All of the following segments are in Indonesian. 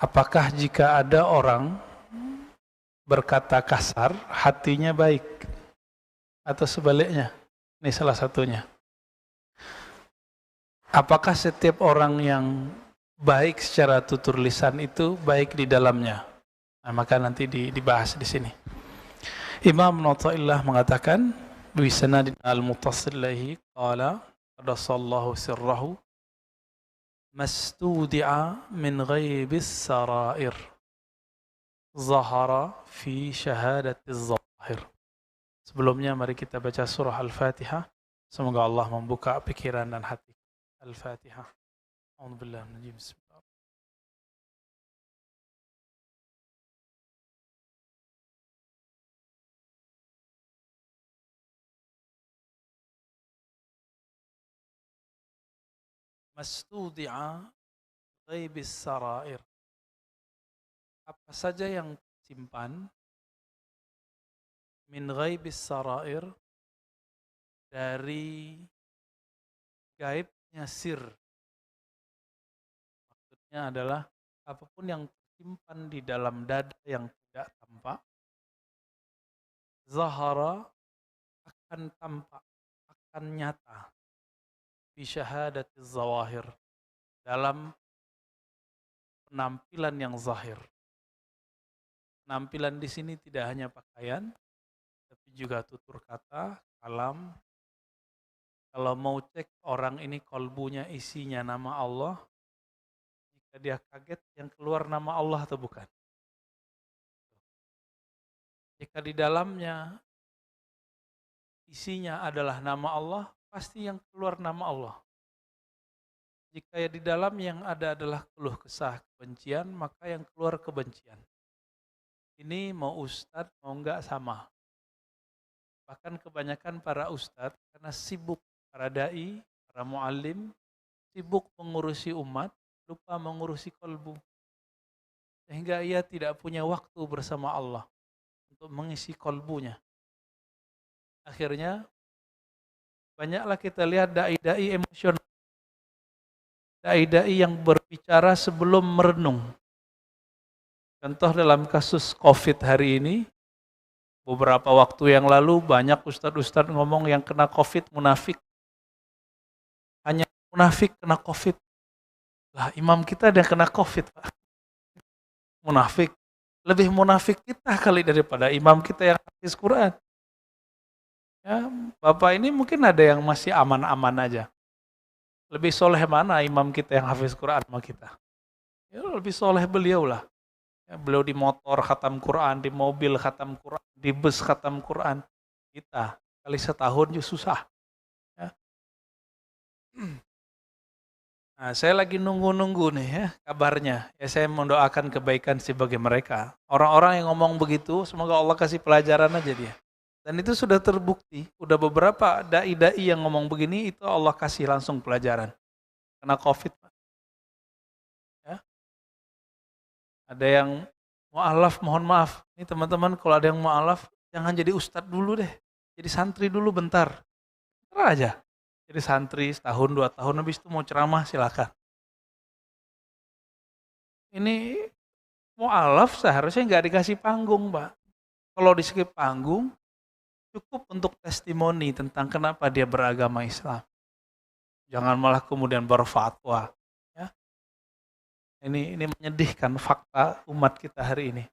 Apakah jika ada orang berkata kasar, hatinya baik? Atau sebaliknya? Ini salah satunya. Apakah setiap orang yang baik secara tutur lisan itu baik di dalamnya? Nah, maka nanti dibahas di sini. Imam Nawawi mengatakan, bisanadin al-muttasil qala qadasallahu sirrahu mastudi'a min ghaibis sarair zahara fi syahadatiz zahir. Sebelumnya mari kita baca surah Al-Fatihah. Semoga Allah membuka pikiran dan hati. Al-Fatihah. A'udzubillahi minasy syaitonir rajim. Mastudi'a ghaibis sarair. Apa saja yang simpan min ghaibis sarair, dari gaibnya sir. Maksudnya adalah apapun yang tersimpan di dalam dada yang tidak tampak, zahara, akan tampak, akan nyata, fi syahadatiz zawahir, dalam penampilan yang zahir. Penampilan di sini tidak hanya pakaian, tapi juga tutur kata, kalam. Kalau mau cek orang ini kolbunya isinya nama Allah, jika dia kaget yang keluar nama Allah atau bukan. Jika di dalamnya isinya adalah nama Allah, pasti yang keluar nama Allah. Jika di dalam yang ada adalah keluh kesah, kebencian, maka yang keluar kebencian. Ini mau ustadz mau enggak sama. Bahkan kebanyakan para ustadz karena sibuk, para dai, para muallim, sibuk mengurusi umat, lupa mengurusi kolbu. Sehingga ia tidak punya waktu bersama Allah untuk mengisi kolbunya. Akhirnya banyaklah kita lihat dai-dai emosional, dai-dai yang berbicara sebelum merenung. Contoh dalam kasus COVID hari ini, beberapa waktu yang lalu banyak ustadz-ustadz ngomong yang kena COVID munafik. Hanya munafik kena COVID. Lah imam kita ada yang kena COVID, Pak. Munafik. Lebih munafik kita kali daripada imam kita yang hafiz Quran. Ya, Bapak ini mungkin ada yang masih aman-aman aja. Lebih soleh mana imam kita yang hafiz Quran sama kita? Ya, lebih soleh beliau lah. Ya, beliau di motor khatam Quran, di mobil khatam Quran, di bus khatam Quran. Kita kali setahun juga susah. Ya. Nah, saya lagi nunggu-nunggu nih ya kabarnya. Ya, saya mendoakan kebaikan sih bagi mereka. Orang-orang yang ngomong begitu, semoga Allah kasih pelajaran aja dia. Dan itu sudah terbukti. Udah beberapa dai-dai yang ngomong begini, itu Allah kasih langsung pelajaran. Kena COVID. Ya. Ada yang mu'alaf, mohon maaf. Ini teman-teman kalau ada yang mu'alaf, jangan jadi ustadz dulu deh. Jadi santri dulu bentar. Bentar aja. Jadi santri setahun, 2 tahun, habis itu mau ceramah silakan. Ini mu'alaf seharusnya nggak dikasih panggung, Pak. Kalau di skip panggung, cukup untuk testimoni tentang kenapa dia beragama Islam. Jangan malah kemudian berfatwa. Ya. Ini menyedihkan fakta umat kita hari ini.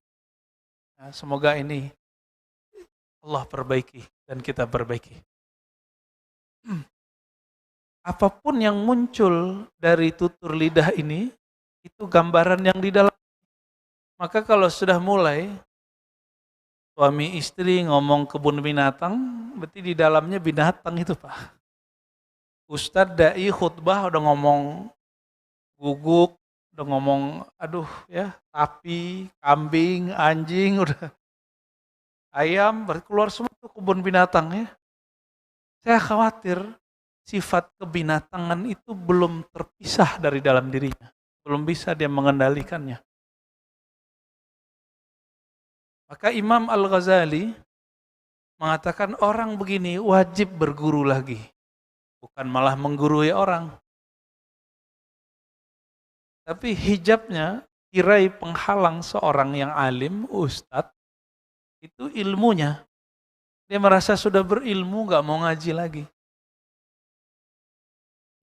Ya, semoga ini Allah perbaiki dan kita perbaiki. Apapun yang muncul dari tutur lidah ini, itu gambaran yang di dalam. Maka kalau sudah mulai, suami istri ngomong kebun binatang, berarti di dalamnya binatang itu, Pak. Ustadz dai khutbah udah ngomong guguk, udah ngomong aduh ya, sapi, kambing, anjing, udah ayam, keluar semua tuh kebun binatang ya. Saya khawatir sifat kebinatangan itu belum terpisah dari dalam dirinya. Belum bisa dia mengendalikannya. Maka Imam Al-Ghazali mengatakan orang begini wajib berguru lagi. Bukan malah menggurui orang. Tapi hijabnya tirai penghalang seorang yang alim, ustadz, itu ilmunya. Dia merasa sudah berilmu, nggak mau ngaji lagi.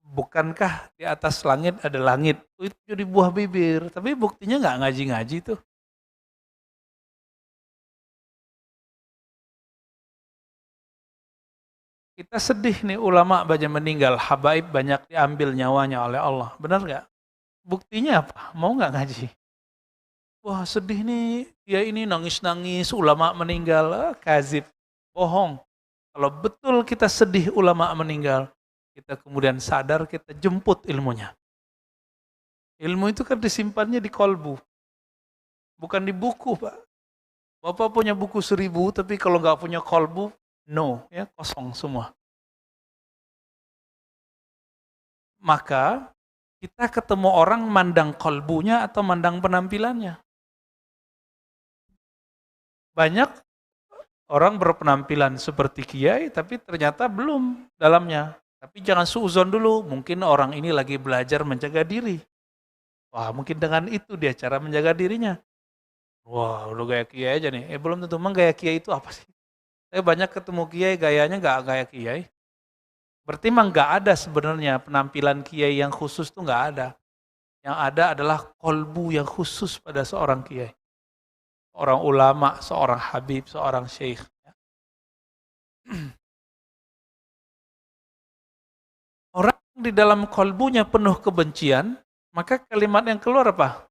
Bukankah di atas langit ada langit? Itu jadi buah bibir, tapi buktinya nggak ngaji-ngaji tuh. Kita sedih nih ulama banyak meninggal, habaib banyak diambil nyawanya oleh Allah. Benar nggak? Buktinya apa? Mau nggak ngaji? Wah sedih nih, dia ini nangis-nangis, ulama meninggal. Kazib, bohong. Kalau betul kita sedih ulama meninggal, kita kemudian sadar, kita jemput ilmunya. Ilmu itu kan disimpannya di kolbu, bukan di buku, Pak. Bapak punya buku 1000, tapi kalau nggak punya kolbu, no, ya kosong semua. Maka kita ketemu orang mandang kolbunya atau mandang penampilannya. Banyak orang berpenampilan seperti kiai, tapi ternyata belum dalamnya. Tapi jangan suuzon dulu, mungkin orang ini lagi belajar menjaga diri. Wah, mungkin dengan itu dia cara menjaga dirinya. Wah, udah gaya kiai aja nih. Belum tentu, emang gaya kiai itu apa sih? Saya banyak ketemu kiai, gayanya nggak gaya kiai. Berarti emang nggak ada sebenarnya penampilan kiai yang khusus tuh nggak ada. Yang ada adalah kolbu yang khusus pada seorang kiai. Seorang ulama, seorang habib, seorang syekh. Orang di dalam kolbunya penuh kebencian, maka kalimat yang keluar apa?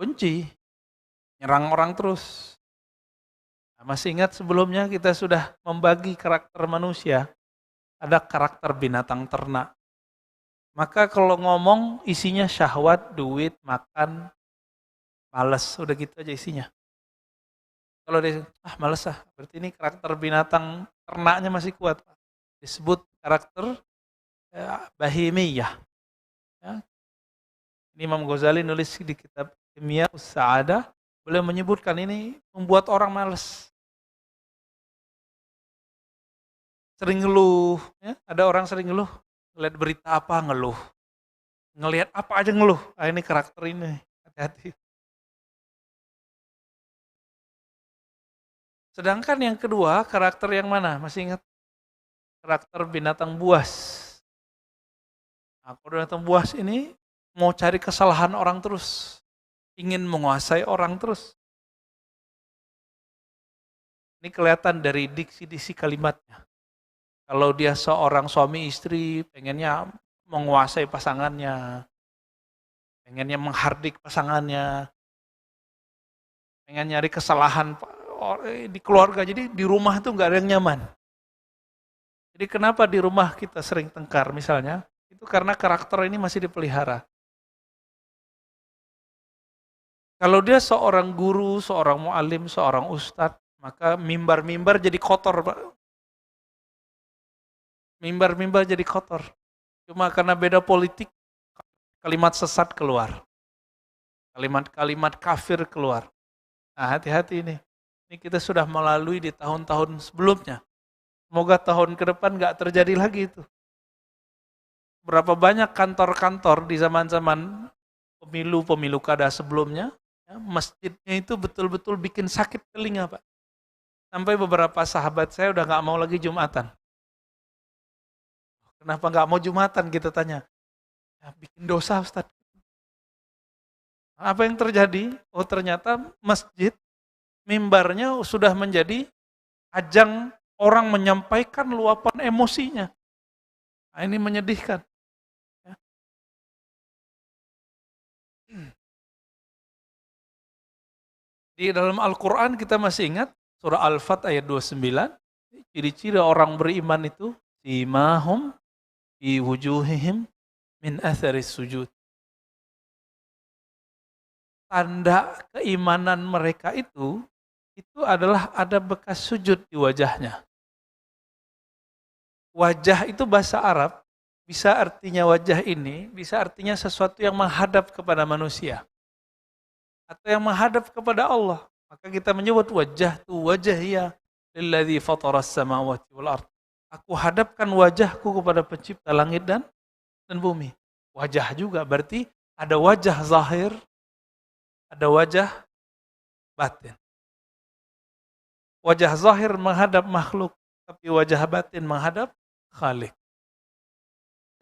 Benci, nyerang orang terus. Nah, masih ingat sebelumnya kita sudah membagi karakter manusia. Ada karakter binatang ternak. Maka kalau ngomong isinya syahwat, duit, makan, males, udah gitu aja isinya. Kalau dia, males berarti ini karakter binatang ternaknya masih kuat. Disebut karakter bahimiyah. Ya. Ini Imam Ghazali nulis di kitab Kimia Us-Sa'adah, beliau menyebutkan ini membuat orang males. Sering ngeluh, ya? Ada orang sering ngeluh, ngeliat berita apa ngeluh, ngelihat apa aja ngeluh. Ini karakter ini, hati-hati. Sedangkan yang kedua, karakter yang mana? Masih ingat? Karakter binatang buas. Nah, binatang buas ini mau cari kesalahan orang terus, ingin menguasai orang terus. Ini kelihatan dari diksi-diksi kalimatnya. Kalau dia seorang suami istri, pengennya menguasai pasangannya, pengennya menghardik pasangannya, pengen nyari kesalahan di keluarga, jadi di rumah itu nggak ada yang nyaman. Jadi kenapa di rumah kita sering tengkar misalnya, itu karena karakter ini masih dipelihara. Kalau dia seorang guru, seorang mu'alim, seorang ustadz, maka mimbar-mimbar jadi kotor, Pak. Mimbar-mimbar jadi kotor. Cuma karena beda politik, kalimat sesat keluar. Kalimat-kalimat kafir keluar. Nah, hati-hati ini. Ini kita sudah melalui di tahun-tahun sebelumnya. Semoga tahun ke depan nggak terjadi lagi itu. Berapa banyak kantor-kantor di zaman-zaman pemilu kada sebelumnya, ya, masjidnya itu betul-betul bikin sakit telinga, Pak. Sampai beberapa sahabat saya udah nggak mau lagi Jumatan. Kenapa nggak mau Jumatan, kita tanya. Ya, bikin dosa, Ustaz. Apa yang terjadi? Oh, ternyata masjid, mimbarnya sudah menjadi ajang orang menyampaikan luapan emosinya. Nah, ini menyedihkan. Ya. Di dalam Al-Quran kita masih ingat, surah Al-Fat ayat 29, ciri-ciri orang beriman itu, simahum fi wujuhihim min atharis sujud. Tanda keimanan mereka itu adalah ada bekas sujud di wajahnya. Wajah itu bahasa Arab, bisa artinya wajah ini, bisa artinya sesuatu yang menghadap kepada manusia. Atau yang menghadap kepada Allah. Maka kita menyebut wajah itu wajahiyah lilladzi fataras samawati wal ard. Aku hadapkan wajahku kepada pencipta langit dan bumi. Wajah juga berarti Ada wajah zahir, ada wajah batin. Wajah zahir menghadap makhluk, tapi wajah batin menghadap Khalik.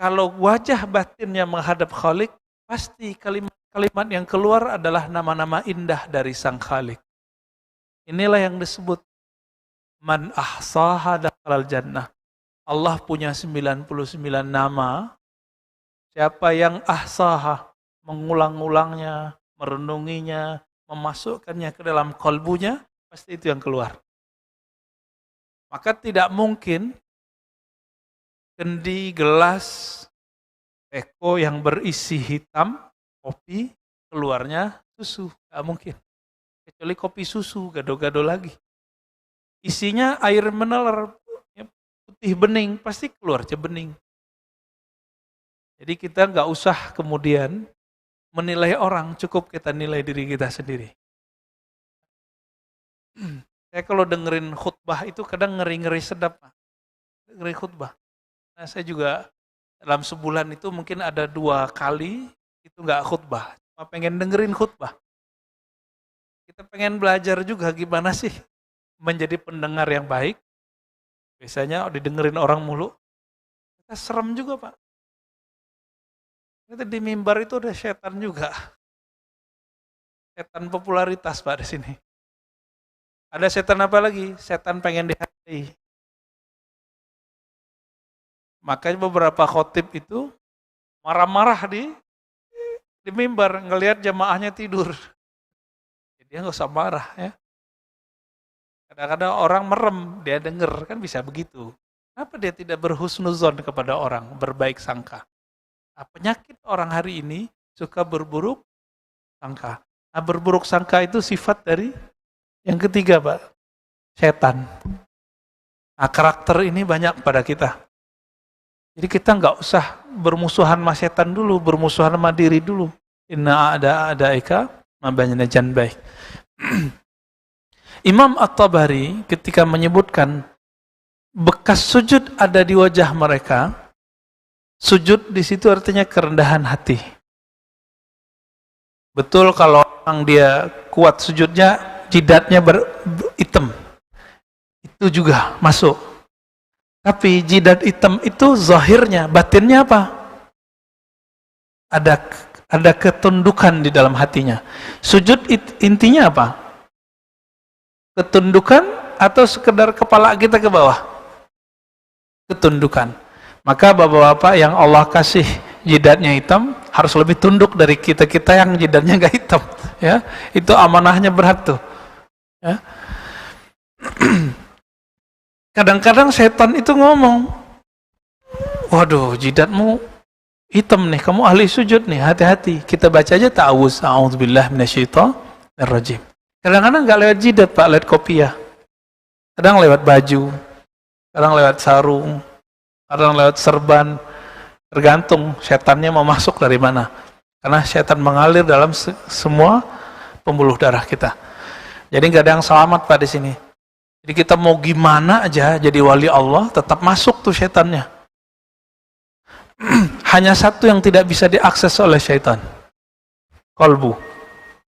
Kalau wajah batinnya menghadap Khalik, pasti kalimat-kalimat yang keluar adalah nama-nama indah dari Sang Khalik. Inilah yang disebut man ahsaha dakhalal jannah. Allah punya 99 nama. Siapa yang ahsaha, mengulang-ulangnya, merenunginya, memasukkannya ke dalam kalbunya, pasti itu yang keluar. Maka tidak mungkin kendi, gelas, teko yang berisi hitam, kopi, keluarnya susu. Tidak mungkin. Kecuali kopi susu, gado-gado lagi. Isinya air mineral, putih bening, pasti keluar bening. Jadi kita nggak usah kemudian menilai orang, cukup kita nilai diri kita sendiri. Saya kalau dengerin khutbah itu kadang ngeri-ngeri sedap. Ngeri khutbah. Nah, saya juga dalam sebulan itu mungkin ada 2 kali itu nggak khutbah. Cuma pengen dengerin khutbah. Kita pengen belajar juga gimana sih menjadi pendengar yang baik. Biasanya didengerin orang mulu. Kita serem juga, Pak. Itu di mimbar itu ada setan juga. Setan popularitas, Pak, di sini. Ada setan apa lagi? Setan pengen dihargai. Makanya beberapa khotib itu marah-marah di mimbar, ngelihat jamaahnya tidur. Jadi dia nggak usah marah ya. Kadang-kadang orang merem, dia denger, kan bisa begitu. Kenapa dia tidak berhusnuzon kepada orang, berbaik sangka? Nah, penyakit orang hari ini suka berburuk sangka. Nah, berburuk sangka itu sifat dari yang ketiga, Pak, setan. Nah, karakter ini banyak pada kita. Jadi kita nggak usah bermusuhan sama setan dulu, bermusuhan sama diri dulu. Inna a'da'ika mabanyana janbaik. Imam At-Tabari ketika menyebutkan bekas sujud ada di wajah mereka, sujud di situ artinya kerendahan hati. Betul kalau orang dia kuat sujudnya, jidatnya hitam, itu juga masuk. Tapi jidat hitam itu zahirnya, batinnya apa? Ada ketundukan di dalam hatinya. Sujud intinya apa? Ketundukan atau sekedar kepala kita ke bawah? Ketundukan. Maka bapak-bapak yang Allah kasih jidatnya hitam harus lebih tunduk dari kita-kita yang jidatnya nggak hitam. Ya, itu amanahnya berat tuh. Ya. Kadang-kadang setan itu ngomong, waduh jidatmu hitam nih, kamu ahli sujud nih, hati-hati. Kita baca aja ta'awuz, a'udzubillah minasyaitonirrajim. Kadang-kadang nggak lewat jidat, Pak, lewat kopiah. Kadang lewat baju, kadang lewat sarung, kadang lewat serban. Tergantung setannya mau masuk dari mana. Karena setan mengalir dalam semua pembuluh darah kita. Jadi nggak ada yang selamat, Pak, di sini. Jadi kita mau gimana aja jadi wali Allah, tetap masuk tuh setannya. Hanya satu yang tidak bisa diakses oleh syaitan. Qalbu.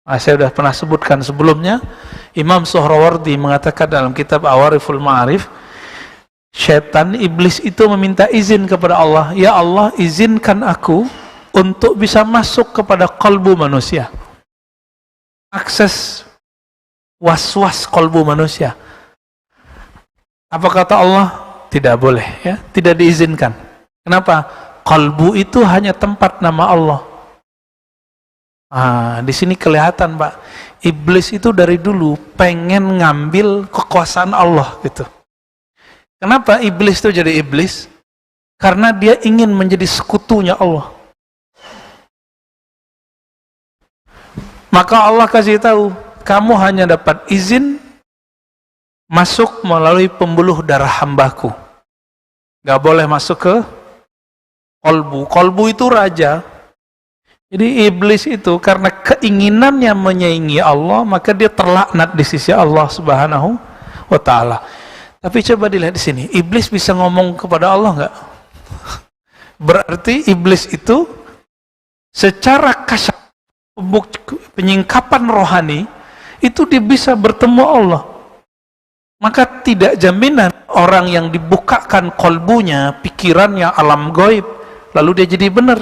Nah, saya sudah pernah sebutkan sebelumnya, Imam Suhrawardi mengatakan dalam kitab Awariful Ma'arif, syaitan, iblis itu meminta izin kepada Allah, ya Allah izinkan aku untuk bisa masuk kepada qalbu manusia. Akses was-was qalbu manusia. Apa kata Allah? Tidak boleh, ya, tidak diizinkan. Kenapa? Qalbu itu hanya tempat nama Allah. Di sini kelihatan, Pak, iblis itu dari dulu pengen ngambil kekuasaan Allah gitu. Kenapa iblis itu jadi iblis? Karena dia ingin menjadi sekutunya Allah. Maka Allah kasih tahu, kamu hanya dapat izin masuk melalui pembuluh darah hambaku. Gak boleh masuk ke kolbu. Kolbu itu raja. Jadi iblis itu karena keinginannya menyaingi Allah, maka dia terlaknat di sisi Allah Subhanahu wa Ta'ala. Tapi coba dilihat di sini, iblis bisa ngomong kepada Allah nggak? Berarti iblis itu secara kasyaf, penyingkapan rohani, itu dia bisa bertemu Allah. Maka tidak jaminan orang yang dibukakan kolbunya, pikirannya alam gaib, lalu dia jadi benar.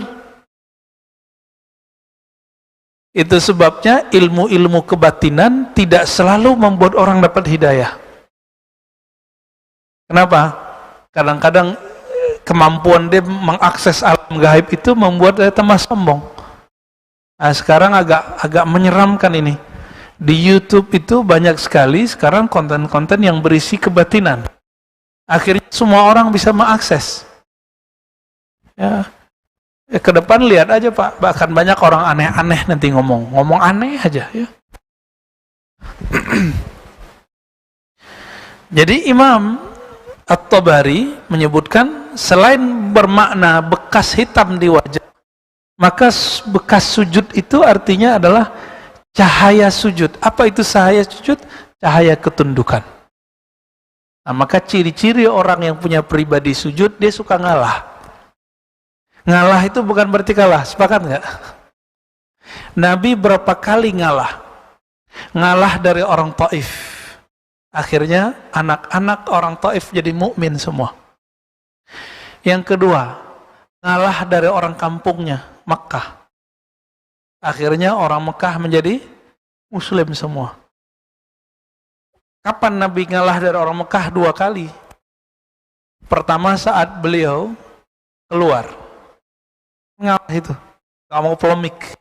Itu sebabnya ilmu-ilmu kebatinan tidak selalu membuat orang dapat hidayah. Kenapa? Kadang-kadang kemampuan dia mengakses alam gaib itu membuat dia tambah sombong. Nah, sekarang agak menyeramkan ini. Di YouTube itu banyak sekali sekarang konten-konten yang berisi kebatinan. Akhirnya semua orang bisa mengakses. Ya, ke depan lihat aja Pak, bahkan banyak orang aneh-aneh nanti ngomong aneh aja ya. Jadi Imam At-Tabari menyebutkan selain bermakna bekas hitam di wajah, maka bekas sujud itu artinya adalah cahaya sujud. Apa itu cahaya sujud? Cahaya ketundukan. Nah, maka ciri-ciri orang yang punya pribadi sujud, dia suka ngalah. Ngalah itu bukan berarti kalah, sepakat nggak? Nabi berapa kali ngalah? Ngalah dari orang Taif. Akhirnya anak-anak orang Taif jadi mukmin semua. Yang kedua, ngalah dari orang kampungnya, Makkah. Akhirnya orang Mekah menjadi Muslim semua. Kapan Nabi ngalah dari orang Mekah? 2 kali. Pertama saat beliau keluar. Ngalah itu. Gak mau polemik.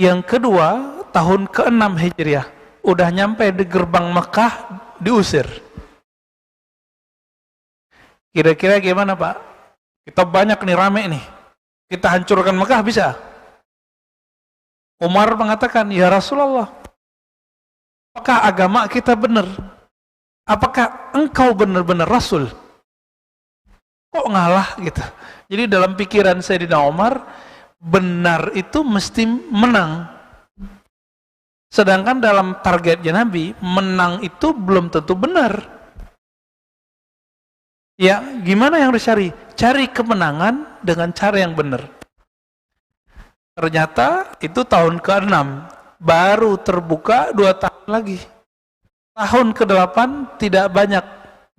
Yang kedua, tahun ke-6 Hijriah. Udah nyampe di gerbang Mekah, diusir. Kira-kira gimana Pak? Kita banyak nih, rame nih. Kita hancurkan Mekah bisa? Umar mengatakan, ya Rasulullah, apakah agama kita benar? Apakah engkau benar-benar Rasul? Kok ngalah gitu? Jadi dalam pikiran Sayyidina Umar, benar itu mesti menang. Sedangkan dalam targetnya Nabi, menang itu belum tentu benar. Ya, gimana yang harus cari? Cari kemenangan dengan cara yang benar. Ternyata itu tahun ke-6, baru terbuka 2 tahun lagi. Tahun ke-8 tidak banyak,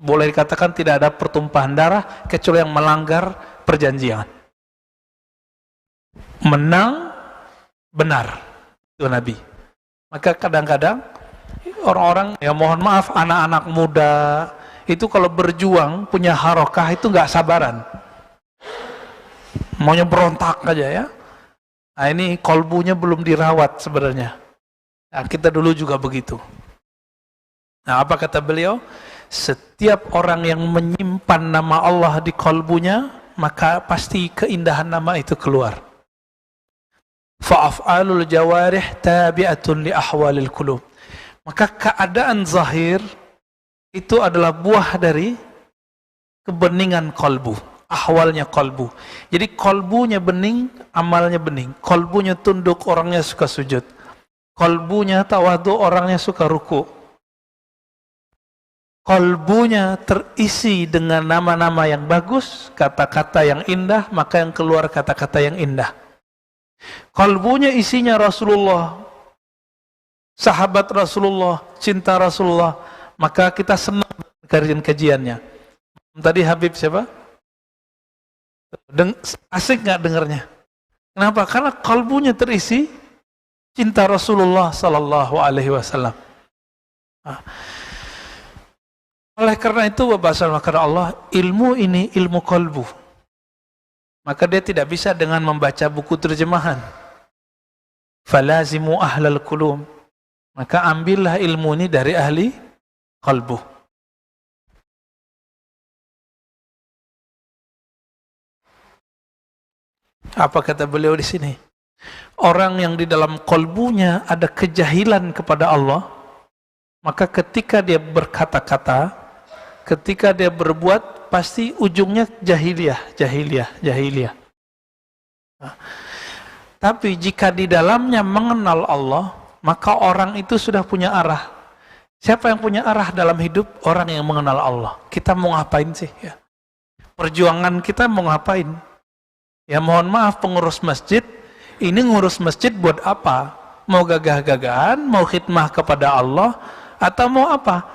boleh dikatakan tidak ada pertumpahan darah, kecuali yang melanggar perjanjian. Menang, benar. Itu Nabi. Maka kadang-kadang orang-orang, ya mohon maaf, anak-anak muda, itu kalau berjuang, punya harokah itu nggak sabaran. Maunya berontak aja ya. Nah ini kolbunya belum dirawat sebenarnya. Nah, kita dulu juga begitu. Nah apa kata beliau? Setiap orang yang menyimpan nama Allah di kolbunya, maka pasti keindahan nama itu keluar. Fa'af'alul jawarih tabi'atun li ahwalil qulub. Maka keadaan zahir itu adalah buah dari kebeningan kolbu, ahwalnya kolbu. Jadi kolbunya bening, amalnya bening. Kolbunya tunduk, orangnya suka sujud. Kolbunya tawadu, orangnya suka ruku. Kolbunya terisi dengan nama-nama yang bagus, kata-kata yang indah, maka yang keluar kata-kata yang indah. Kolbunya isinya Rasulullah, sahabat Rasulullah, cinta Rasulullah, maka kita senang kajian-kajiannya. Tadi Habib siapa? Asik nggak dengarnya? Kenapa? Karena kalbunya terisi cinta Rasulullah Sallallahu Alaihi Wasallam. Oleh karena itu, bahasa Allah, ilmu ini ilmu kalbu. Maka dia tidak bisa dengan membaca buku terjemahan. Falazimu ahlal qulub. Maka ambillah ilmu ini dari ahli kalbu. Apa kata beliau di sini? Orang yang di dalam kalbunya ada kejahilan kepada Allah, maka ketika dia berkata-kata, ketika dia berbuat, pasti ujungnya jahiliyah. Nah, tapi jika di dalamnya mengenal Allah, maka orang itu sudah punya arah. Siapa yang punya arah dalam hidup? Orang yang mengenal Allah. Kita mau ngapain sih? Ya. Perjuangan kita mau ngapain? Ya mohon maaf pengurus masjid, ini ngurus masjid buat apa? Mau gagah-gagahan, mau khidmah kepada Allah, atau mau apa?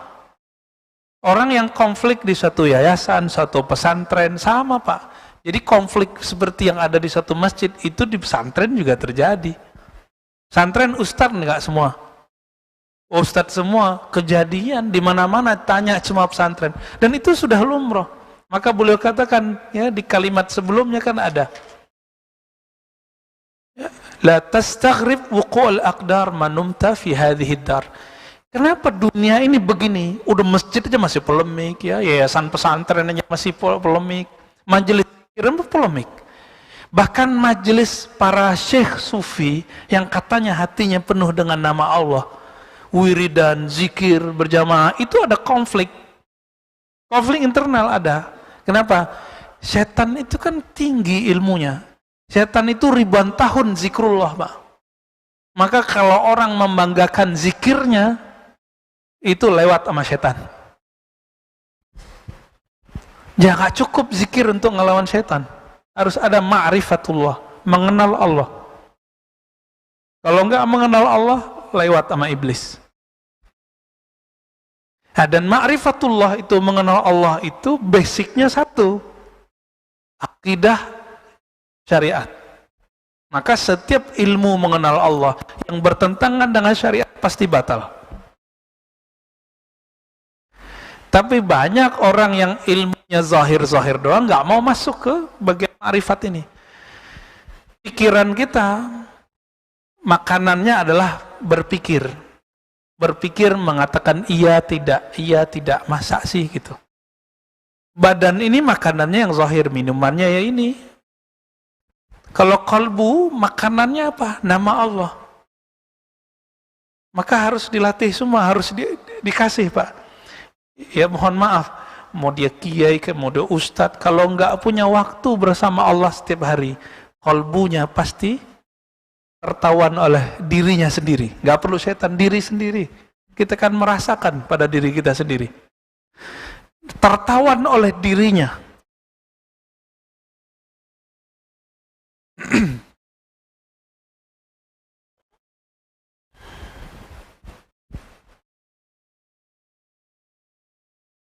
Orang yang konflik di satu yayasan, satu pesantren, sama Pak. Jadi konflik seperti yang ada di satu masjid, itu di pesantren juga terjadi. Pesantren ustadz enggak semua. Ustadz semua, kejadian di mana-mana tanya cuma pesantren. Dan itu sudah lumrah. Maka beliau katakan, ya di kalimat sebelumnya kan ada. La tastaghrib wuqu'ul aqdar manumta fi hadhihi dar. Kenapa dunia ini begini? Udah masjid aja masih polemik, ya yayasan pesantren aja masih polemik, majelis zikir polemik. Bahkan majelis para syekh sufi yang katanya hatinya penuh dengan nama Allah, wiridan, zikir berjamaah, itu ada konflik. Konflik internal ada. Kenapa? Setan itu kan tinggi ilmunya. Setan itu ribuan tahun zikrullah, Pak. Maka kalau orang membanggakan zikirnya, itu lewat sama setan. Jangan cukup zikir untuk ngelawan setan. Harus ada ma'rifatullah, mengenal Allah. Kalau enggak mengenal Allah, lewat sama iblis. Nah, dan ma'rifatullah itu, mengenal Allah itu basicnya satu, akidah syariat. Maka setiap ilmu mengenal Allah yang bertentangan dengan syariat pasti batal. Tapi banyak orang yang ilmunya zahir-zahir doang, nggak mau masuk ke bagian ma'rifat ini. Pikiran kita, makanannya adalah berpikir. Berpikir mengatakan iya tidak, masa sih gitu. Badan ini makanannya yang zahir, minumannya ya ini. Kalau kalbu, makanannya apa? Nama Allah. Maka harus dilatih semua, harus dikasih Pak. Ya mohon maaf, mau dia kiai, mau dia ustadz, kalau nggak punya waktu bersama Allah setiap hari, kalbunya pasti tertawan oleh dirinya sendiri. Nggak perlu setan, diri sendiri. Kita kan merasakan pada diri kita sendiri. Tertawan oleh dirinya.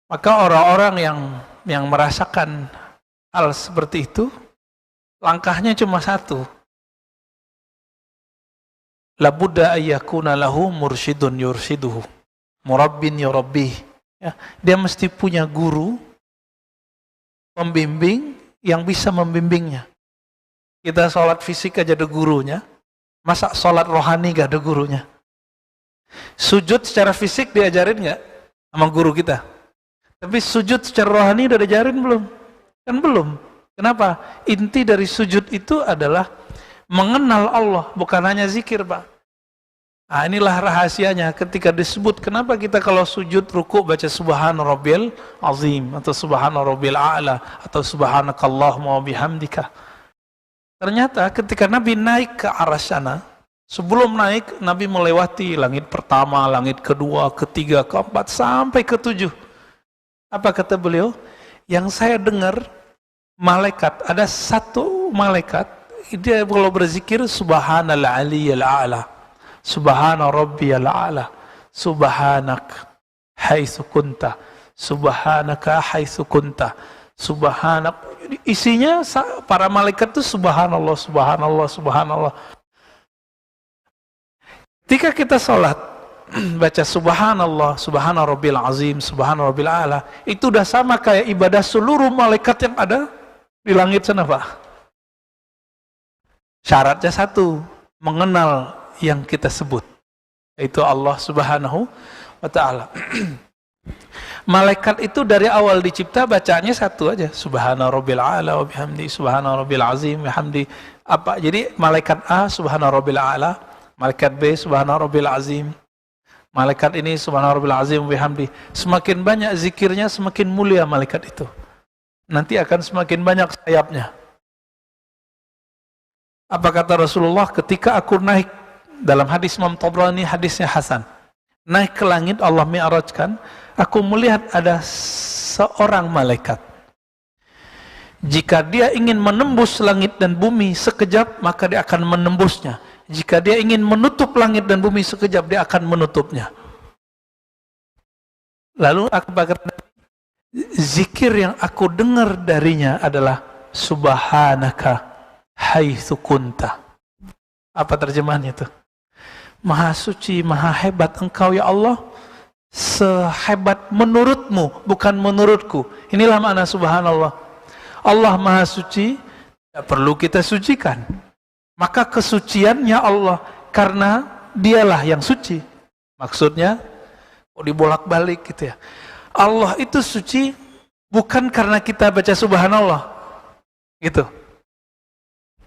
Maka orang-orang yang merasakan hal seperti itu, langkahnya cuma satu. Labudda ayyakuna lahu mursyidun yursyiduhu, murabbin yurabbih. Ya, dia mesti punya guru, pembimbing yang bisa membimbingnya. Kita sholat fisik aja ada gurunya, masa sholat rohani gak ada gurunya? Sujud secara fisik diajarin gak sama guru kita? Tapi sujud secara rohani udah diajarin belum? Kan belum. Kenapa? Inti dari sujud itu adalah mengenal Allah, bukan hanya zikir Pak. Nah, inilah rahasianya ketika disebut kenapa kita kalau sujud ruku baca subhana rabbil azim atau subhana rabbil a'la atau subhanakallahumma wa bihamdika. Ternyata ketika Nabi naik ke arah sana, sebelum naik Nabi melewati langit pertama, langit kedua, ketiga, keempat sampai ketujuh. Apa kata beliau? Yang saya dengar malaikat, ada satu malaikat, dia kalau berzikir subhanal aliyil a'la, subhana rabbiyal a'la, subhanak haitsu kunta, subhanaka haitsu kunta, subhanak. Isinya para malaikat itu subhanallah, subhanallah, subhanallah. Ketika kita sholat baca subhanallah, subhana rabbil azim, subhana rabbil a'la, itu udah sama kayak ibadah seluruh malaikat yang ada di langit sana Pak. Syaratnya satu, mengenal yang kita sebut, yaitu Allah Subhanahu wa ta'ala. Malaikat itu dari awal dicipta bacanya satu aja, subhana rabbil a'la wa bihamdi, subhana rabbil azim wa bihamdi. Apa? Jadi malaikat A subhana rabbil a'la, malaikat B subhana rabbil azim, malaikat ini subhana rabbil azim wa bihamdi. Semakin banyak zikirnya, semakin mulia malaikat itu. Nanti akan semakin banyak sayapnya. Apa kata Rasulullah ketika aku naik, dalam hadis Imam Tabrani, hadisnya Hasan, naik ke langit, Allah mi'rajkan, aku melihat ada seorang malaikat Jika dia ingin menembus langit dan bumi sekejap, maka dia akan menembusnya. Jika dia ingin menutup langit dan bumi sekejap, dia akan menutupnya. Lalu aku berkata, zikir yang aku dengar darinya adalah Subhanaka haitsu kunta. Apa terjemahannya itu? Maha suci, maha hebat engkau ya Allah, sehebat menurutmu, bukan menurutku. Inilah makna subhanallah. Allah maha suci, tidak perlu kita sucikan. Maka kesuciannya Allah, karena dialah yang suci. Maksudnya, kok dibolak-balik gitu ya. Allah itu suci bukan karena kita baca subhanallah. Gitu.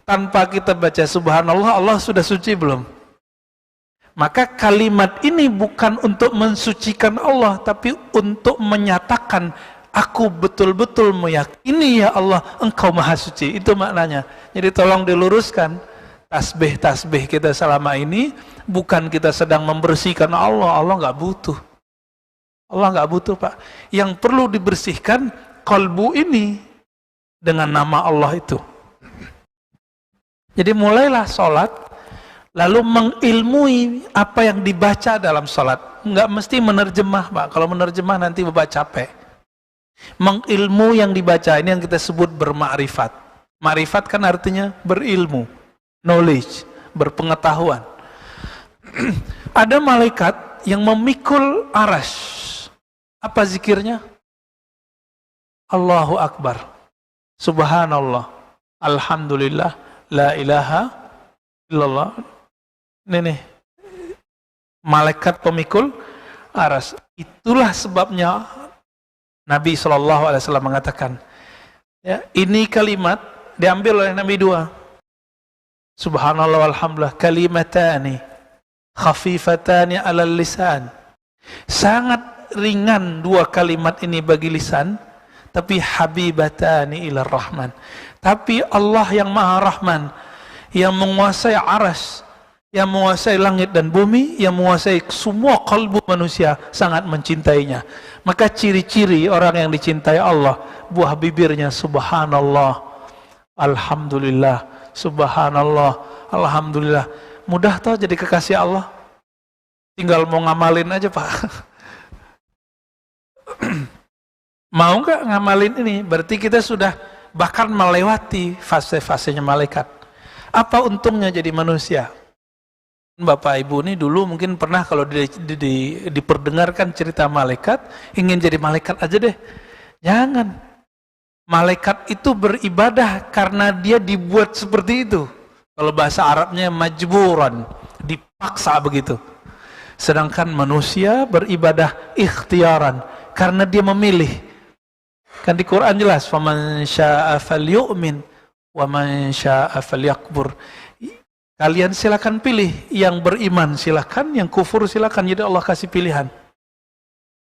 Tanpa kita baca subhanallah, Allah sudah suci belum? Maka kalimat ini bukan untuk mensucikan Allah, tapi untuk menyatakan, aku betul-betul meyakini ya Allah, engkau maha suci. Itu maknanya. Jadi tolong diluruskan. Tasbih-tasbih kita selama ini bukan kita sedang membersihkan Allah. Allah nggak butuh. Allah nggak butuh, Pak. Yang perlu dibersihkan kalbu ini dengan nama Allah itu. Jadi mulailah sholat, lalu mengilmui apa yang dibaca dalam sholat. Nggak mesti menerjemah, Pak. Kalau menerjemah nanti Bapak capek. Mengilmu yang dibaca, ini yang kita sebut bermakrifat. Makrifat kan artinya berilmu, knowledge, berpengetahuan. Ada malaikat yang memikul arash. Apa zikirnya? Allahu Akbar, Subhanallah, Alhamdulillah, La ilaha illallah. Ini malaikat pemikul arash. Itulah sebabnya Nabi SAW mengatakan, ya, ini kalimat diambil oleh Nabi dua. Subhanallah walhamdulillah, kalimatani khafifatani alal lisan. Sangat ringan dua kalimat ini bagi lisan, tapi habibatani ilar rahman. Tapi Allah yang maha rahman, yang menguasai aras, yang menguasai langit dan bumi, yang menguasai semua kalbu manusia, sangat mencintainya. Maka ciri-ciri orang yang dicintai Allah, buah bibirnya subhanallah, alhamdulillah, subhanallah, alhamdulillah. Mudah toh jadi kekasih Allah. Tinggal mau ngamalin aja, Pak. Mau nggak ngamalin ini? Berarti kita sudah bahkan melewati fase-fasenya malaikat. Apa untungnya jadi manusia? Bapak Ibu ini dulu mungkin pernah kalau diperdengarkan cerita malaikat, ingin jadi malaikat aja deh. Jangan. Malaikat itu beribadah karena dia dibuat seperti itu. Kalau bahasa Arabnya majburan, dipaksa begitu. Sedangkan manusia beribadah ikhtiaran, karena dia memilih. Kan di Quran jelas, faman syaa'a falyu'min wa man syaa'a falyakfur. Kalian silakan pilih, yang beriman silakan, yang kufur silakan. Jadi Allah kasih pilihan.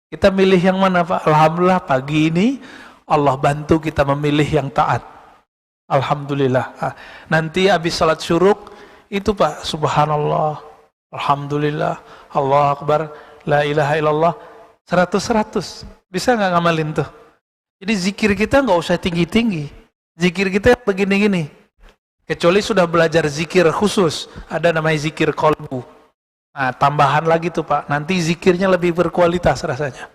Kita milih yang mana, Pak? Alhamdulillah pagi ini Allah bantu kita memilih yang taat. Alhamdulillah. Nanti habis salat syuruk itu, Pak, subhanallah, alhamdulillah, Allah akbar, la ilaha illallah, 100-100. Bisa nggak ngamalin tuh? Jadi zikir kita nggak usah tinggi-tinggi. Zikir kita begini-gini. Kecuali sudah belajar zikir khusus, ada namanya zikir kolbu. Nah, tambahan lagi tuh, Pak, nanti zikirnya lebih berkualitas rasanya.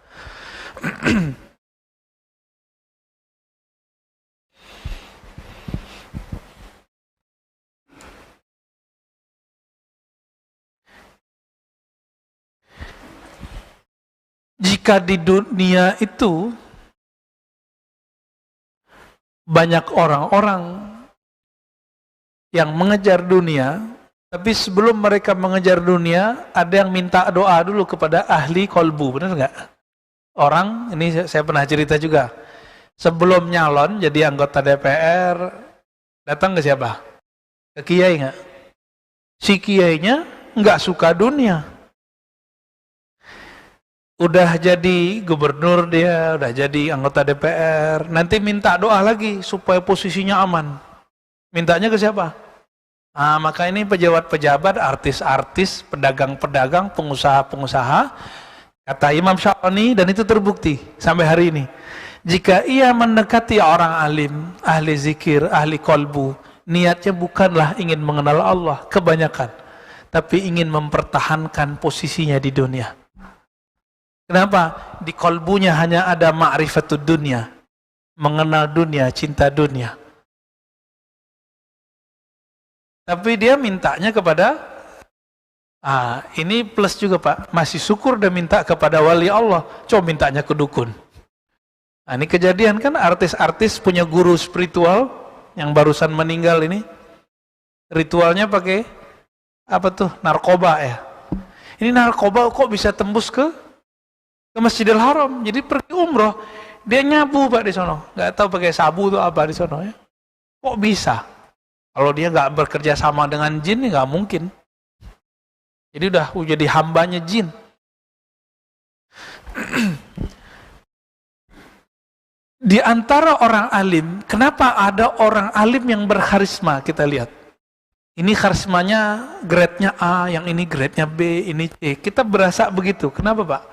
Jika di dunia itu banyak orang-orang yang mengejar dunia, tapi sebelum mereka mengejar dunia, ada yang minta doa dulu kepada ahli kolbu, benar nggak? Orang, ini saya pernah cerita juga, sebelum nyalon jadi anggota DPR, datang ke siapa? Ke kiai nggak? Si kiainya nggak suka dunia. Udah jadi gubernur dia, udah jadi anggota DPR, nanti minta doa lagi supaya posisinya aman. Mintanya ke siapa? Nah, maka ini pejabat-pejabat, artis-artis, pedagang-pedagang, pengusaha-pengusaha, kata Imam Sya'rani, dan itu terbukti sampai hari ini. Jika ia mendekati orang alim, ahli zikir, ahli kolbu, niatnya bukanlah ingin mengenal Allah kebanyakan, tapi ingin mempertahankan posisinya di dunia. Kenapa? Di kolbunya hanya ada ma'rifatud dunia, mengenal dunia, cinta dunia. Tapi dia mintanya kepada, ini plus juga Pak, masih syukur dia minta kepada wali Allah, coba mintanya ke dukun. Ini kejadian kan, artis-artis punya guru spiritual yang barusan meninggal ini, ritualnya pakai apa tuh, narkoba ya. Ini narkoba kok bisa tembus ke Masjidil Haram, jadi pergi umroh, dia nyabu Pak di sono, nggak tahu pakai sabu atau apa di sono ya. Kok bisa? Kalau dia nggak bekerja sama dengan jin, nggak mungkin. Jadi udah jadi hambanya jin. Di antara orang alim, kenapa ada orang alim yang berkarisma? Kita lihat. Ini karismanya grade-nya A, yang ini grade-nya B, ini C. Kita berasa begitu. Kenapa Pak?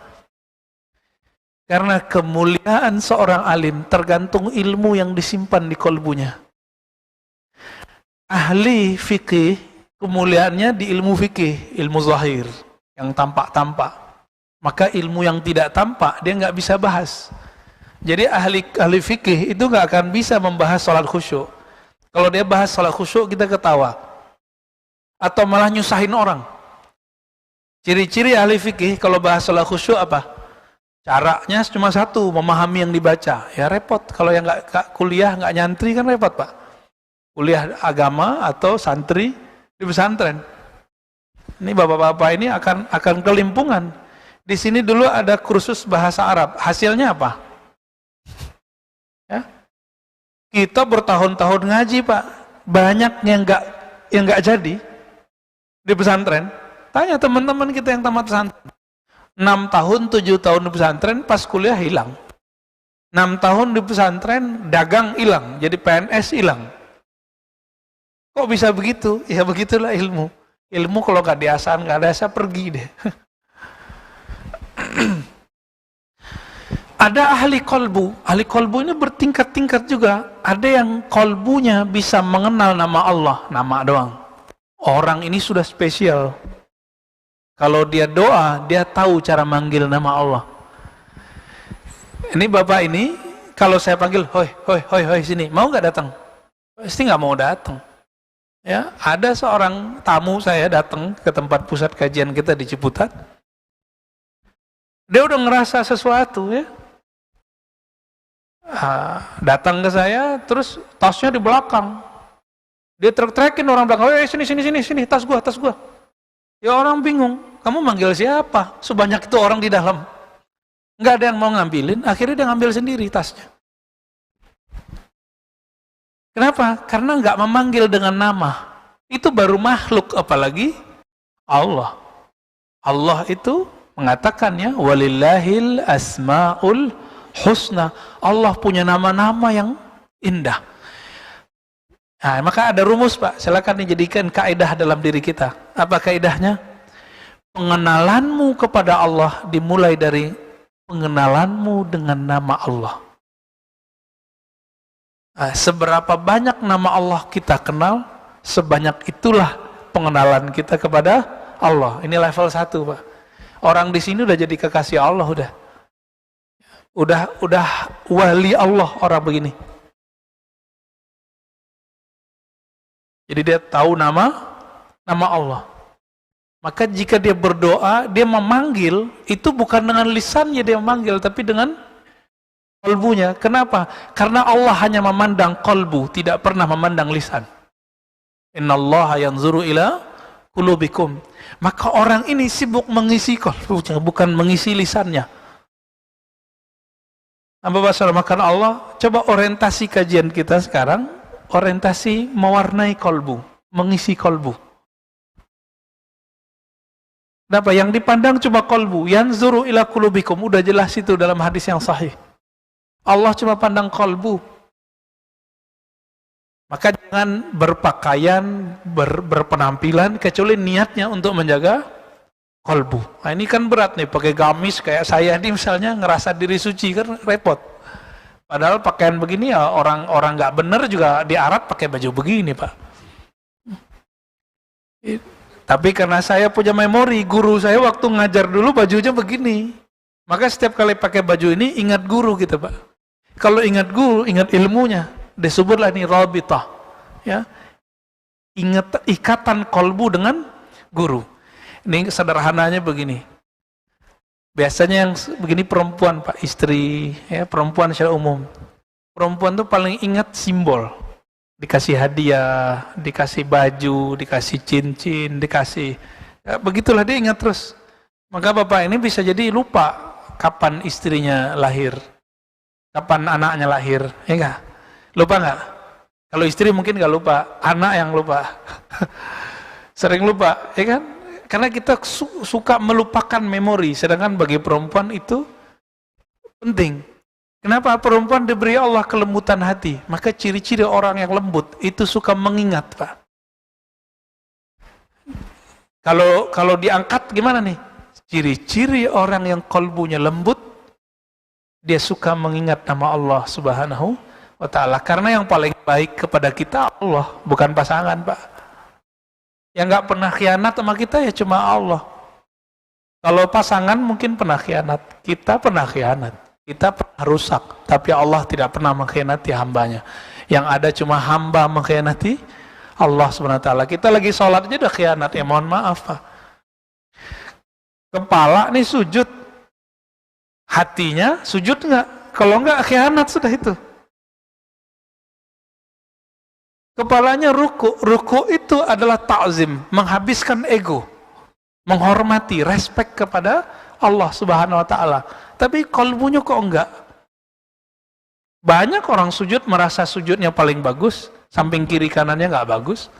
Karena kemuliaan seorang alim tergantung ilmu yang disimpan di kolbunya. Ahli fikih, kemuliaannya di ilmu fikih, ilmu zahir, yang tampak-tampak. Maka ilmu yang tidak tampak, dia nggak bisa bahas. Jadi ahli fikih itu nggak akan bisa membahas sholat khusyuk. Kalau dia bahas sholat khusyuk, kita ketawa. Atau malah nyusahin orang. Ciri-ciri ahli fikih kalau bahas sholat khusyuk apa? Caranya cuma satu, memahami yang dibaca. Ya repot, kalau yang nggak kuliah, nggak nyantri kan repot Pak. Kuliah agama atau santri di pesantren. Ini bapak-bapak ini akan kelimpungan. Di sini dulu ada kursus bahasa Arab. Hasilnya apa? Ya. Kita bertahun-tahun ngaji Pak. Banyak yang nggak jadi di pesantren. Tanya teman-teman kita yang tamat pesantren. 6 tahun, 7 tahun di pesantren, pas kuliah hilang. 6 tahun di pesantren, dagang hilang, jadi PNS hilang. Kok bisa begitu? Ya begitulah ilmu. Ilmu kalau nggak diasah, nggak ada asa, pergi deh. Ada ahli kolbu. Ahli kolbu ini bertingkat-tingkat juga. Ada yang kolbunya bisa mengenal nama Allah, nama doang. Orang ini sudah spesial. Kalau dia doa, dia tahu cara manggil nama Allah. Ini bapak ini, kalau saya panggil, hoi, sini, mau nggak datang? Pasti nggak mau datang. Ya, ada seorang tamu saya datang ke tempat pusat kajian kita di Ciputat. Dia udah ngerasa sesuatu ya. Datang ke saya, terus tasnya di belakang. Dia trek-trekin orang belakang, sini, tas gua. Ya orang bingung, kamu manggil siapa? Sebanyak itu orang di dalam. Nggak ada yang mau ngambilin, akhirnya dia ngambil sendiri tasnya. Kenapa? Karena nggak memanggil dengan nama. Itu baru makhluk, apalagi Allah. Allah itu mengatakannya, walillahil asma'ul husna. Allah punya nama-nama yang indah. Nah, maka ada rumus Pak, silakan dijadikan kaidah dalam diri kita. Apa kaidahnya? Pengenalanmu kepada Allah dimulai dari pengenalanmu dengan nama Allah. Nah, seberapa banyak nama Allah kita kenal, sebanyak itulah pengenalan kita kepada Allah. Ini level 1 Pak. Orang di sini udah jadi kekasih Allah udah wali Allah orang begini. Jadi dia tahu nama Allah. Maka jika dia berdoa, dia memanggil, itu bukan dengan lisannya dia memanggil, tapi dengan kolbunya. Kenapa? Karena Allah hanya memandang kolbu, tidak pernah memandang lisan. Innallaha yanzuru ila qulubikum. Maka orang ini sibuk mengisi kolbunya, bukan mengisi lisannya. Maka Allah, coba orientasi kajian kita sekarang, orientasi mewarnai kolbu, mengisi kolbu. Kenapa? Yang dipandang cuma kolbu. Yanzuru ila qulubikum, udah jelas itu dalam hadis yang sahih. Allah cuma pandang kolbu. Maka jangan berpakaian, berpenampilan, kecuali niatnya untuk menjaga kolbu. Nah ini kan berat nih, pakai gamis kayak saya ini misalnya, ngerasa diri suci kan repot. Padahal pakaian begini ya orang-orang nggak bener juga di Arab pakai baju begini, Pak. Tapi karena saya punya memori, guru saya waktu ngajar dulu bajunya begini. Maka setiap kali pakai baju ini ingat guru gitu, Pak. Kalau ingat guru, ingat ilmunya. Disebutlah ini rabitah. Ya. Ingat ikatan kolbu dengan guru. Ini sederhananya begini. Biasanya yang begini perempuan, Pak, istri, ya, perempuan secara umum. Perempuan tuh paling ingat simbol. Dikasih hadiah, dikasih baju, dikasih cincin, dikasih, ya, begitulah dia ingat terus. Maka bapak ini bisa jadi lupa kapan istrinya lahir, kapan anaknya lahir, ya enggak? Lupa enggak? Kalau istri mungkin enggak lupa, anak yang lupa. Sering lupa, ya kan? Karena kita suka melupakan memori, sedangkan bagi perempuan itu penting. Kenapa? Perempuan diberi Allah kelembutan hati, maka ciri-ciri orang yang lembut itu suka mengingat, Pak. Kalau diangkat gimana nih? Ciri-ciri orang yang kalbunya lembut, dia suka mengingat nama Allah Subhanahu wa Ta'ala. Karena yang paling baik kepada kita Allah, bukan pasangan, Pak. Yang nggak pernah khianat sama kita ya cuma Allah. Kalau pasangan mungkin pernah khianat, kita pernah khianat, kita pernah rusak, tapi Allah tidak pernah mengkhianati hambanya. Yang ada cuma hamba mengkhianati Allah SWT. Kita lagi sholat aja udah khianat, ya mohon maaf, Pak. Kepala nih sujud, hatinya sujud nggak? Kalau nggak khianat sudah itu. Kepalanya ruku itu adalah ta'zim, menghabiskan ego, menghormati, respect kepada Allah Subhanahu wa Ta'ala. Tapi kalbunya kok enggak? Banyak orang sujud merasa sujudnya paling bagus, samping kiri kanannya enggak bagus.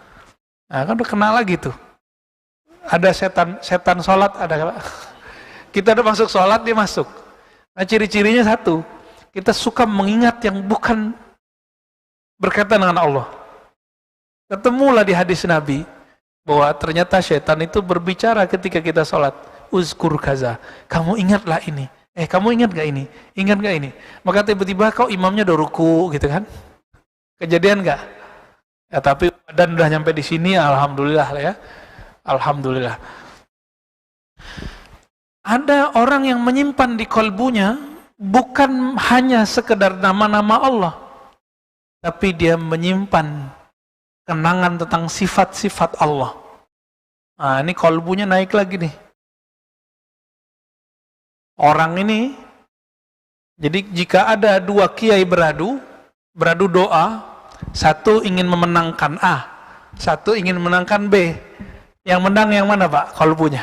Nah, kan udah kenal lagi tuh. Ada setan sholat, ada. Kita udah masuk sholat, dia masuk. Nah, ciri-cirinya satu, kita suka mengingat yang bukan berkaitan dengan Allah. Ketemulah di hadis Nabi bahwa ternyata setan itu berbicara ketika kita sholat. Uzkur kaza, kamu ingatlah ini. Kamu ingat gak ini? Ingat gak ini? Maka tiba-tiba kau imamnya udah ruku gitu kan? Kejadian gak? Ya tapi dan udah nyampe di sini, alhamdulillah lah ya. Alhamdulillah. Ada orang yang menyimpan di kalbunya bukan hanya sekedar nama-nama Allah, tapi dia menyimpan kenangan tentang sifat-sifat Allah. Nah, ini kalbunya naik lagi nih. Orang ini, jadi jika ada dua kiai beradu doa, satu ingin memenangkan A, satu ingin memenangkan B. Yang menang yang mana, Pak? Kalbunya.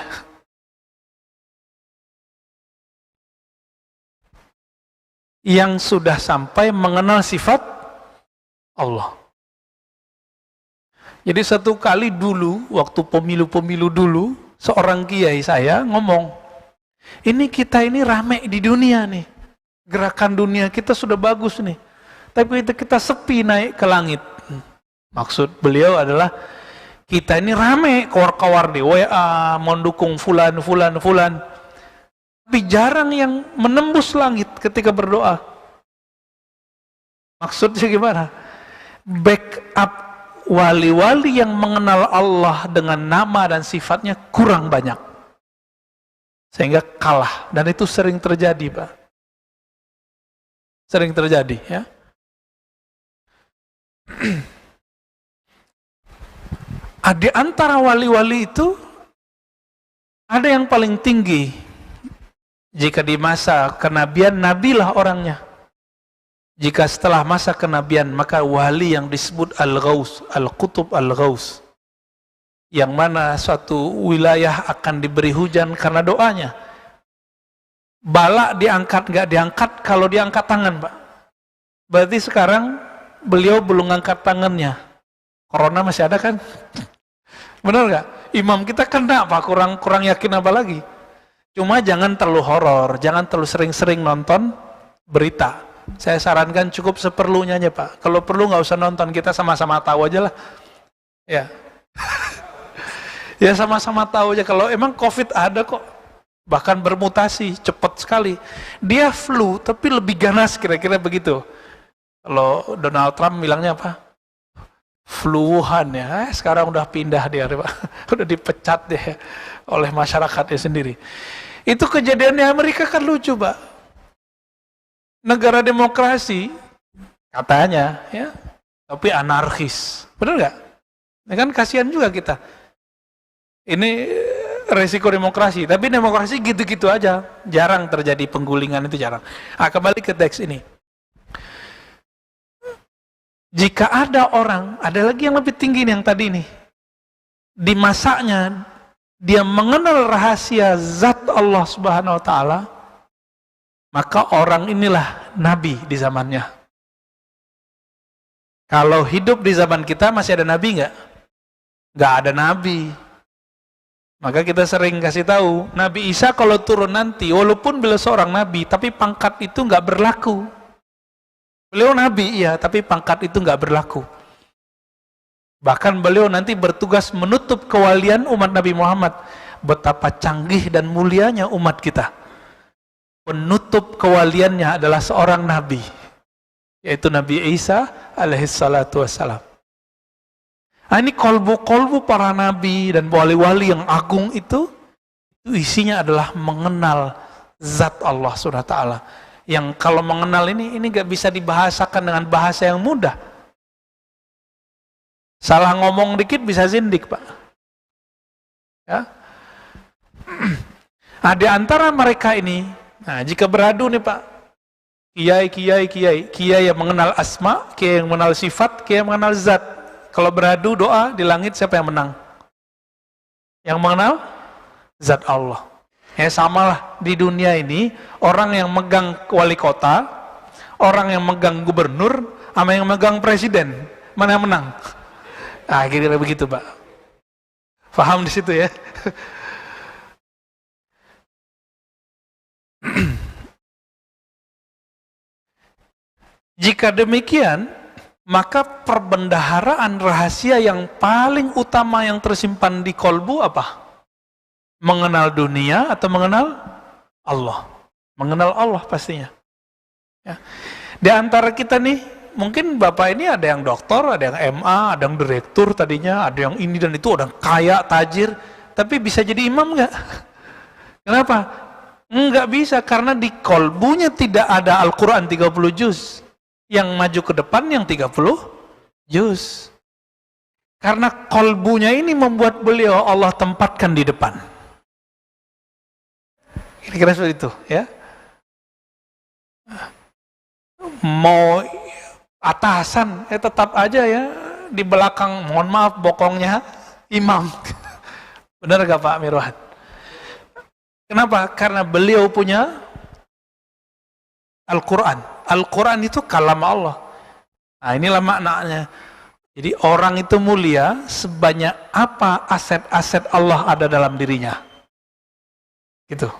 Yang sudah sampai mengenal sifat Allah. Jadi satu kali dulu, waktu pemilu-pemilu dulu, seorang kiai saya ngomong, ini kita ini rame di dunia nih, gerakan dunia kita sudah bagus nih, tapi kita sepi naik ke langit. Maksud beliau adalah, kita ini rame, kawar-kawar di WA, mendukung fulan, tapi jarang yang menembus langit ketika berdoa. Maksudnya gimana? Backup wali-wali yang mengenal Allah dengan nama dan sifatnya kurang banyak. Sehingga kalah. Dan itu sering terjadi, Pak. Sering terjadi, ya. Di antara wali-wali itu, ada yang paling tinggi. Jika di masa kenabian, nabilah orangnya. Jika setelah masa kenabian, maka wali yang disebut Al-Ghaus, Al-Qutub Al-Ghaus, yang mana suatu wilayah akan diberi hujan karena doanya. Bala diangkat, nggak diangkat, kalau diangkat tangan, Pak. Berarti sekarang beliau belum ngangkat tangannya. Corona masih ada kan? Benar nggak? Imam kita kena, Pak, kurang yakin apa lagi? Cuma jangan terlalu horor, jangan terlalu sering-sering nonton berita. Saya sarankan cukup seperlunya aja, Pak. Kalau perlu nggak usah nonton, kita sama-sama tahu aja lah. Ya, ya sama-sama tahu aja. Kalau emang COVID ada kok, bahkan bermutasi cepat sekali. Dia flu, tapi lebih ganas kira-kira begitu. Kalau Donald Trump bilangnya apa? Flu Wuhan ya. Sekarang udah pindah dia, Pak. Udah dipecat deh oleh masyarakatnya sendiri. Itu kejadiannya Amerika kan lucu, Pak. Negara demokrasi katanya ya, tapi anarkis. Benar nggak? Ini kan kasihan juga kita. Ini resiko demokrasi, tapi demokrasi gitu-gitu aja. Jarang terjadi penggulingan, itu jarang. Kembali ke teks ini. Jika ada orang, ada lagi yang lebih tinggi nih yang tadi nih. Di masanya dia mengenal rahasia zat Allah Subhanahu wa taala, maka orang inilah nabi di zamannya. Kalau hidup di zaman kita masih ada nabi nggak? Nggak ada nabi. Maka kita sering kasih tahu, Nabi Isa kalau turun nanti, walaupun beliau seorang nabi, tapi pangkat itu nggak berlaku. Beliau nabi, iya, tapi pangkat itu nggak berlaku. Bahkan beliau nanti bertugas menutup kewalian umat Nabi Muhammad. Betapa canggih dan mulianya umat kita. Penutup kewaliannya adalah seorang nabi, yaitu Nabi Isa alaihissalatu wassalam. Ini kolbu-kolbu para nabi dan wali-wali yang agung itu isinya adalah mengenal zat Allah Subhanahu wa taala. Yang kalau mengenal ini gak bisa dibahasakan dengan bahasa yang mudah. Salah ngomong dikit bisa zindik, Pak. Ya. Di antara mereka ini, jika beradu nih Pak, kiai yang mengenal asma, kiai yang mengenal sifat, kiai yang mengenal zat. Kalau beradu doa di langit, siapa yang menang? Yang mengenal zat Allah. Ya samalah di dunia ini, orang yang megang wali kota, orang yang megang gubernur, sama yang megang presiden, mana yang menang? Kira-kira begitu, Pak. Paham di situ ya? Jika demikian, maka perbendaharaan rahasia yang paling utama yang tersimpan di kolbu apa? Mengenal dunia atau mengenal Allah? Mengenal Allah pastinya. Ya. Di antara kita nih, mungkin Bapak ini ada yang doktor, ada yang MA, ada yang direktur tadinya, ada yang ini dan itu, ada yang kaya, tajir, tapi bisa jadi imam nggak? Kenapa? Nggak bisa, karena di kolbunya tidak ada Al-Quran 30 juz. Yang maju ke depan yang 30 juz. Karena kolbunya ini membuat beliau Allah tempatkan di depan. Kira-kira seperti itu ya. Mau atasan tetap aja ya di belakang, mohon maaf bokongnya imam. Benar gak Pak Mirwan? Kenapa? Karena beliau punya Al-Quran. Al-Quran itu kalam Allah. Nah inilah maknanya. Jadi orang itu mulia sebanyak apa aset-aset Allah ada dalam dirinya. Gitu.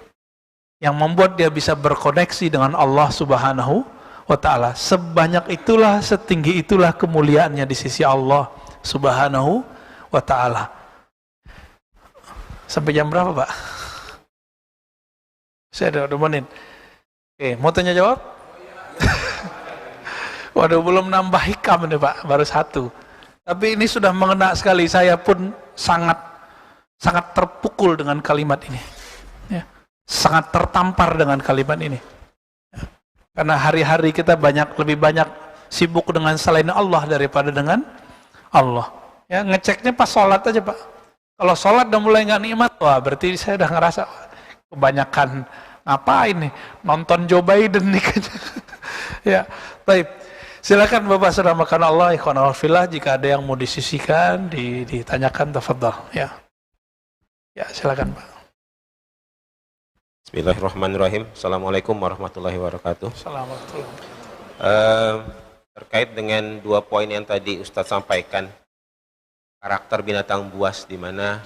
Yang membuat dia bisa berkoneksi dengan Allah Subhanahu wa ta'ala. Sebanyak itulah, setinggi itulah kemuliaannya di sisi Allah Subhanahu wa ta'ala. Sampai jam berapa Pak? Saya udah menit. Oke, mau tanya jawab? Waduh, belum nambah hikam nih Pak, baru satu. Tapi ini sudah mengena sekali, saya pun sangat terpukul dengan kalimat ini. Ya, sangat tertampar dengan kalimat ini. Ya, karena hari-hari kita lebih banyak sibuk dengan selain Allah daripada dengan Allah. Ya, ngeceknya pas sholat aja Pak. Kalau sholat udah mulai nggak nikmat, wah berarti saya udah ngerasa kebanyakan ngapain nih, nonton Joe Biden nih kayaknya. Ya, baik. Silakan Bapak sudah makan Allah, ikhwan fillah, jika ada yang mau disisikan, ditanyakan, tafadhal. Ya, silakan Pak. Bismillahirrahmanirrahim. Assalamualaikum warahmatullahi wabarakatuh. Assalamualaikum. Terkait dengan 2 poin yang tadi Ustadz sampaikan, karakter binatang buas di mana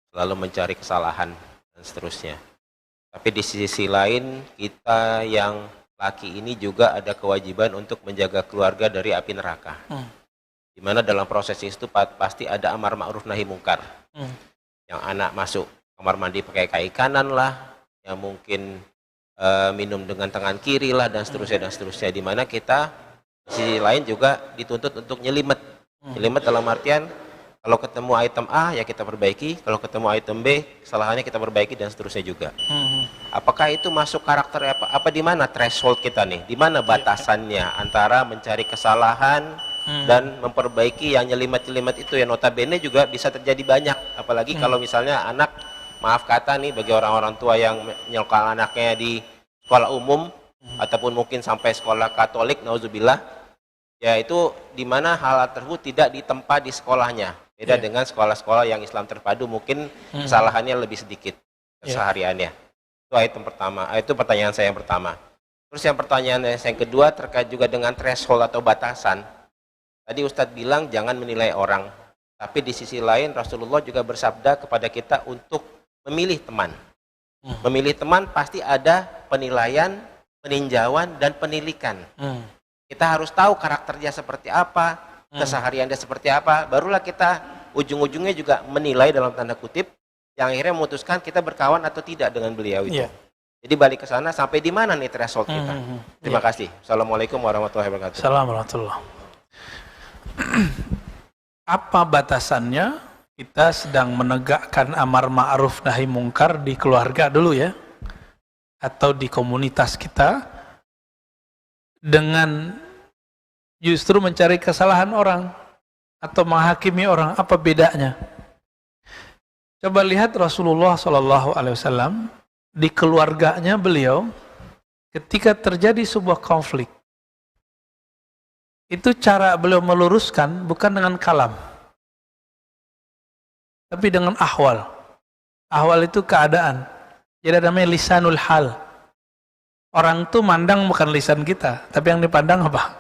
selalu mencari kesalahan dan seterusnya. Tapi di sisi lain, kita yang laki ini juga ada kewajiban untuk menjaga keluarga dari api neraka. Di mana dalam proses itu pasti ada amar ma'ruf nahi mungkar. Yang anak masuk kamar mandi pakai kaki kanan lah, yang mungkin minum dengan tangan kiri lah, dan seterusnya. Di mana kita Di sisi lain juga dituntut untuk nyelimet. Nyelimet dalam artian kalau ketemu item A ya kita perbaiki, kalau ketemu item B kesalahannya kita perbaiki dan seterusnya juga. Apakah itu masuk karakter apa di mana threshold kita nih? Di mana batasannya antara mencari kesalahan dan memperbaiki yang nyelimet-nyelimet itu yang notabene juga bisa terjadi banyak. Apalagi kalau misalnya anak, maaf kata nih bagi orang-orang tua yang menyokal anaknya di sekolah umum ataupun mungkin sampai sekolah Katolik, nauzubillah, ya itu di mana hal tersebut tidak ditempa di sekolahnya. Beda dengan sekolah-sekolah yang Islam terpadu mungkin kesalahannya lebih sedikit kesehariannya. Itu item pertama. Itu pertanyaan saya yang pertama. Terus yang pertanyaan saya yang kedua terkait juga dengan threshold atau batasan. Tadi Ustadz bilang jangan menilai orang. Tapi di sisi lain Rasulullah juga bersabda kepada kita untuk memilih teman. Memilih teman pasti ada penilaian, peninjauan, dan penilikan. Kita harus tahu karakternya seperti apa, keseharian dia seperti apa, barulah kita ujung-ujungnya juga menilai dalam tanda kutip, yang akhirnya memutuskan kita berkawan atau tidak dengan beliau itu. Jadi balik ke sana, sampai di mana nih threshold kita? Terima kasih. Assalamualaikum warahmatullahi wabarakatuh. Assalamualaikum. Apa batasannya? Kita sedang menegakkan amar ma'ruf nahi mungkar di keluarga dulu ya, atau di komunitas kita, dengan justru mencari kesalahan orang atau menghakimi orang. Apa bedanya? Coba lihat Rasulullah SAW di keluarganya beliau ketika terjadi sebuah konflik. Itu cara beliau meluruskan bukan dengan kalam, tapi dengan ahwal. Ahwal itu keadaan. Jadi namanya lisanul hal. Orang tuh mandang bukan lisan kita, tapi yang dipandang apa?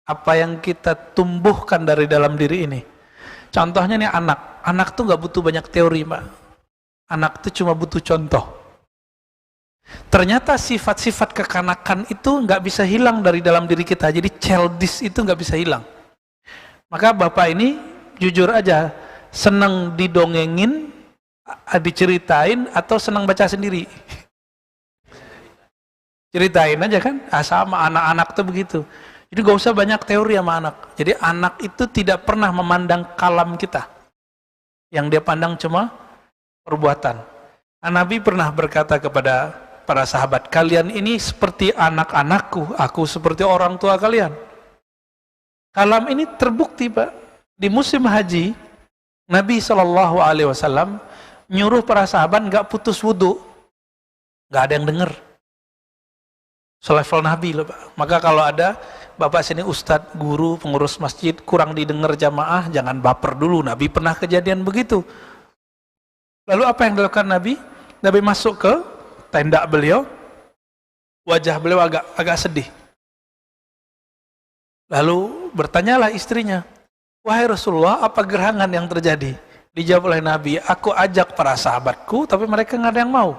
Apa yang kita tumbuhkan dari dalam diri ini. Contohnya nih anak. Anak tuh gak butuh banyak teori, Pak. Anak tuh cuma butuh contoh. Ternyata sifat-sifat kekanakan itu gak bisa hilang dari dalam diri kita. Jadi childish itu gak bisa hilang. Maka Bapak ini jujur aja, senang didongengin, diceritain, atau senang baca sendiri? Ceritain aja kan? Sama anak-anak tuh begitu. Jadi gak usah banyak teori sama anak. Jadi anak itu tidak pernah memandang kalam kita. Yang dia pandang cuma perbuatan. Nabi pernah berkata kepada para sahabat, kalian ini seperti anak-anakku, aku seperti orang tua kalian. Kalam ini terbukti, Pak. Di musim haji, Nabi SAW nyuruh para sahabat gak putus wudhu. Gak ada yang dengar. Selevel Nabi loh, Pak. Maka kalau ada Bapak sini ustadz, guru, pengurus masjid kurang didengar jamaah, jangan baper dulu. Nabi pernah kejadian begitu. Lalu apa yang dilakukan Nabi? Nabi masuk ke tenda beliau, wajah beliau agak sedih. Lalu bertanyalah istrinya, wahai Rasulullah, apa gerangan yang terjadi? Dijawab oleh Nabi, aku ajak para sahabatku, tapi mereka nggak ada yang mau.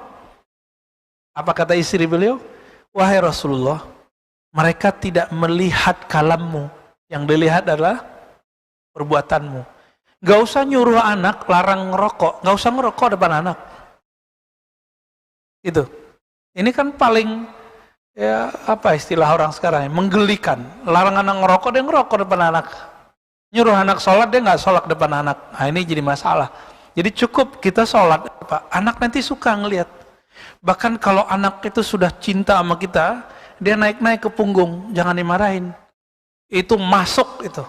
Apa kata istri beliau? Wahai Rasulullah, mereka tidak melihat kalammu, yang dilihat adalah perbuatanmu. Gak usah nyuruh anak larang ngerokok, gak usah ngerokok depan anak. Itu. Ini kan paling, ya apa istilah orang sekarang, menggelikan. Larang anak ngerokok, dia ngerokok depan anak. Nyuruh anak sholat, dia gak sholat depan anak. Nah ini jadi masalah. Jadi cukup kita sholat, anak nanti suka ngelihat. Bahkan kalau anak itu sudah cinta sama kita, dia naik-naik ke punggung, jangan dimarahin. Itu masuk itu.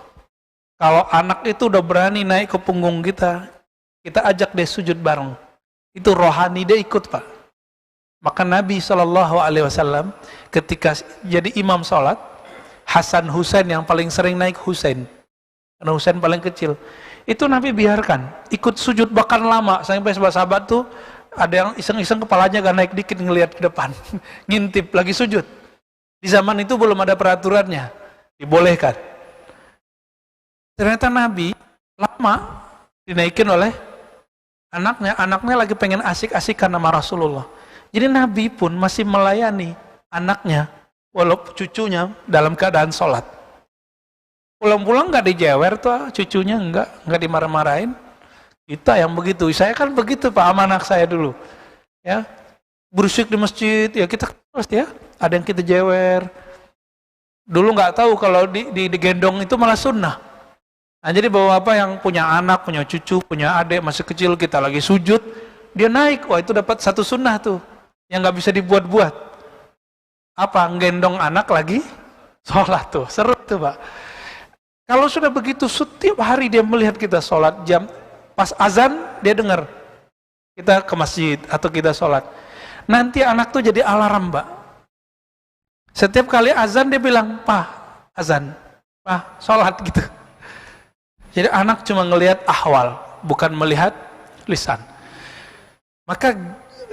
Kalau anak itu udah berani naik ke punggung kita ajak dia sujud bareng. Itu rohani dia ikut, Pak. Maka Nabi SAW ketika jadi imam sholat, Hasan Husain yang paling sering naik Husain. Karena Husain paling kecil. Itu Nabi biarkan, ikut sujud bahkan lama. Sampai sahabat tuh ada yang iseng-iseng kepalanya gak naik dikit ngelihat ke depan. Ngintip, lagi sujud. Di zaman itu belum ada peraturannya. Dibolehkan. Ternyata Nabi lama dinaikin oleh anaknya. Anaknya lagi pengen asik-asikan sama Rasulullah. Jadi Nabi pun masih melayani anaknya, walaupun cucunya dalam keadaan sholat. Pulang-pulang gak dijewer tuh cucunya, enggak dimarah-marahin. Kita yang begitu, saya kan begitu Pak sama anak saya dulu. Ya, berisik di masjid, ya kita terus ya, ada yang kita jewer. Dulu nggak tahu kalau digendong itu malah sunnah. Nah, jadi bapak yang punya anak, punya cucu, punya adik masih kecil, kita lagi sujud, dia naik, wah itu dapat satu sunnah tuh, yang nggak bisa dibuat-buat. Apa? Gendong anak lagi sholat tuh, seru tuh Pak. Kalau sudah begitu, setiap hari dia melihat kita sholat, jam pas azan dia dengar kita ke masjid atau kita sholat. Nanti anak tuh jadi alarm Pak. Setiap kali azan dia bilang, "Pak, azan, Pak, sholat," gitu. Jadi anak cuma ngelihat ahwal, bukan melihat lisan. Maka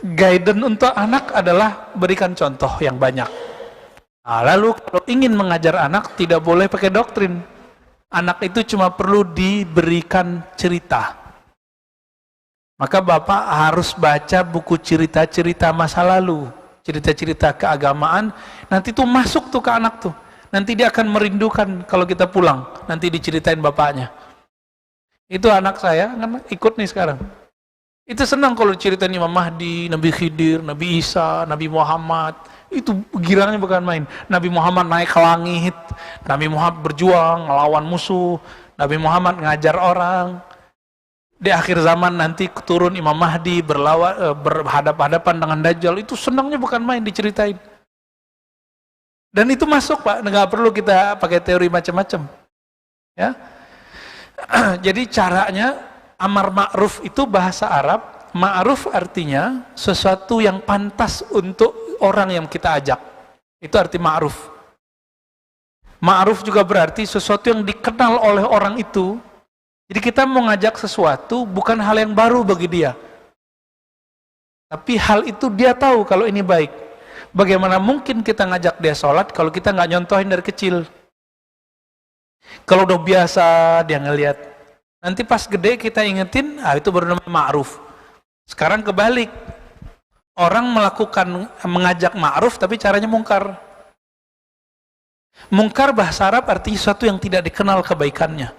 guidance untuk anak adalah berikan contoh yang banyak. Nah, lalu kalau ingin mengajar anak, tidak boleh pakai doktrin. Anak itu cuma perlu diberikan cerita. Maka Bapak harus baca buku cerita-cerita masa lalu, cerita-cerita keagamaan, nanti tuh masuk tuh ke anak tuh. Nanti dia akan merindukan kalau kita pulang, nanti diceritain bapaknya. Itu anak saya, kan ikut nih sekarang. Itu senang kalau ceritain Imam Mahdi, Nabi Khidir, Nabi Isa, Nabi Muhammad. Itu girangnya bukan main. Nabi Muhammad naik ke langit, Nabi Muhammad berjuang, melawan musuh, Nabi Muhammad ngajar orang. Di akhir zaman nanti turun Imam Mahdi berhadapan-hadapan dengan Dajjal. Itu senangnya bukan main diceritain. Dan itu masuk Pak, nggak perlu kita pakai teori macam-macam. Ya. Jadi caranya amar ma'ruf itu bahasa Arab. Ma'ruf artinya sesuatu yang pantas untuk orang yang kita ajak. Itu arti ma'ruf. Ma'ruf juga berarti sesuatu yang dikenal oleh orang itu. Jadi kita mau ngajak sesuatu bukan hal yang baru bagi dia. Tapi hal itu dia tahu kalau ini baik. Bagaimana mungkin kita ngajak dia sholat kalau kita nggak nyontohin dari kecil? Kalau udah biasa dia ngelihat. Nanti pas gede kita ingetin, itu baru namanya ma'ruf. Sekarang kebalik. Orang mengajak ma'ruf tapi caranya mungkar. Mungkar bahasa Arab artinya sesuatu yang tidak dikenal kebaikannya.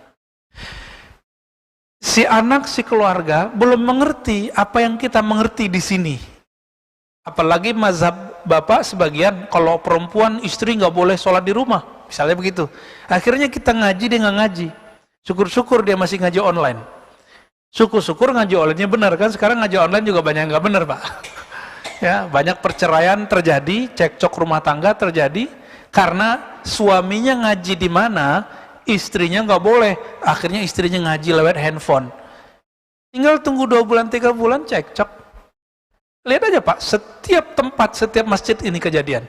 Si anak, si keluarga belum mengerti apa yang kita mengerti di sini. Apalagi mazhab bapak sebagian, kalau perempuan istri nggak boleh sholat di rumah, misalnya begitu. Akhirnya kita ngaji, dia nggak ngaji. Syukur-syukur dia masih ngaji online. Syukur-syukur ngaji online-nya benar kan? Sekarang ngaji online juga banyak yang nggak benar Pak. Ya, banyak perceraian terjadi, cekcok rumah tangga terjadi karena suaminya ngaji di mana, istrinya nggak boleh. Akhirnya istrinya ngaji lewat handphone. Tinggal tunggu 2 bulan, 3 bulan cekcok. Lihat aja Pak, setiap tempat, setiap masjid ini kejadian.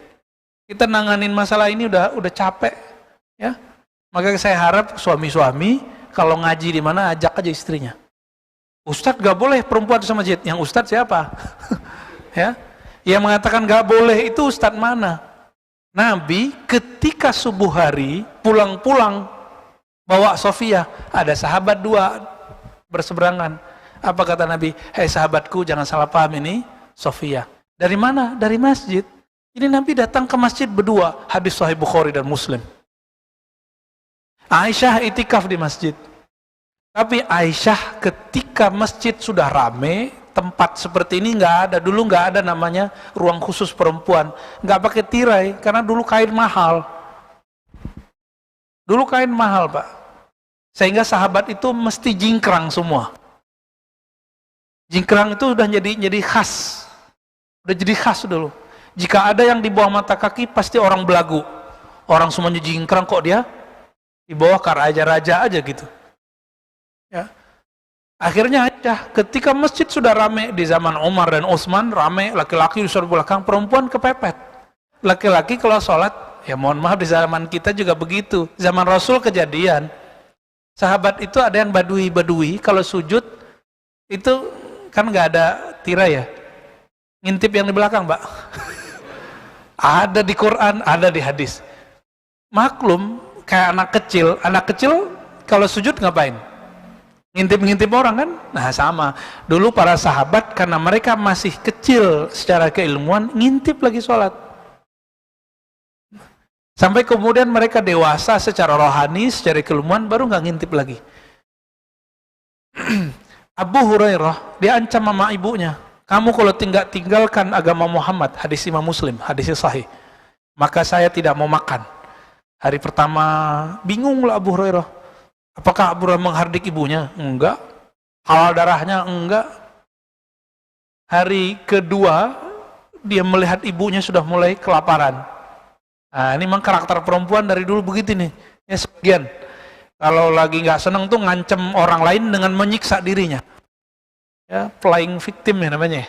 Kita nanganin masalah ini udah capek, ya. Maka saya harap suami-suami kalau ngaji di mana ajak aja istrinya. Ustadz gak boleh perempuan sama masjid. Yang ustadz siapa? Ya, yang mengatakan gak boleh itu ustadz mana? Nabi ketika subuh hari pulang-pulang bawa Sofia, ada sahabat 2 berseberangan. Apa kata Nabi? Hei sahabatku, jangan salah paham ini Sofia. Dari mana? Dari masjid. Ini Nabi datang ke masjid berdua. Hadis Sahih Bukhari dan Muslim. Aisyah itikaf di masjid. Tapi Aisyah ketika masjid sudah rame, tempat seperti ini nggak ada. Dulu nggak ada namanya ruang khusus perempuan. Nggak pakai tirai, karena dulu kain mahal. Dulu kain mahal Pak. Sehingga sahabat itu mesti jingkrang semua. Jingkrang itu udah jadi khas. Udah jadi khas dulu. Jika ada yang di bawah mata kaki, pasti orang belagu. Orang semuanya jingkrang, kok dia di bawah raja-raja aja gitu. Ya. Akhirnya ketika masjid sudah rame di zaman Umar dan Utsman, rame, laki-laki di sebelah belakang, perempuan kepepet. Laki-laki kalau sholat, ya mohon maaf di zaman kita juga begitu. Zaman Rasul kejadian, sahabat itu ada yang badui, kalau sujud itu kan nggak ada tirai ya, ngintip yang di belakang Pak. Ada di Quran, ada di hadis. Maklum kayak anak kecil kalau sujud ngapain? Ngintip-ngintip orang kan? Nah sama, dulu para sahabat karena mereka masih kecil secara keilmuan, ngintip lagi sholat. Sampai kemudian mereka dewasa secara rohani, secara keilmuan, baru nggak ngintip lagi. Abu Hurairah diancam sama ibunya, kamu kalau tinggalkan agama Muhammad, hadis Imam Muslim, hadisnya sahih, maka saya tidak mau makan. Hari pertama bingunglah Abu Hurairah. Apakah Abu Hurairah menghardik ibunya? Enggak. Halal darahnya? Enggak. Hari kedua dia melihat ibunya sudah mulai kelaparan. Nah, ini memang karakter perempuan dari dulu begitu nih. Ya sebagian. Kalau lagi nggak seneng tuh ngancem orang lain dengan menyiksa dirinya. Ya, flying victim ya namanya.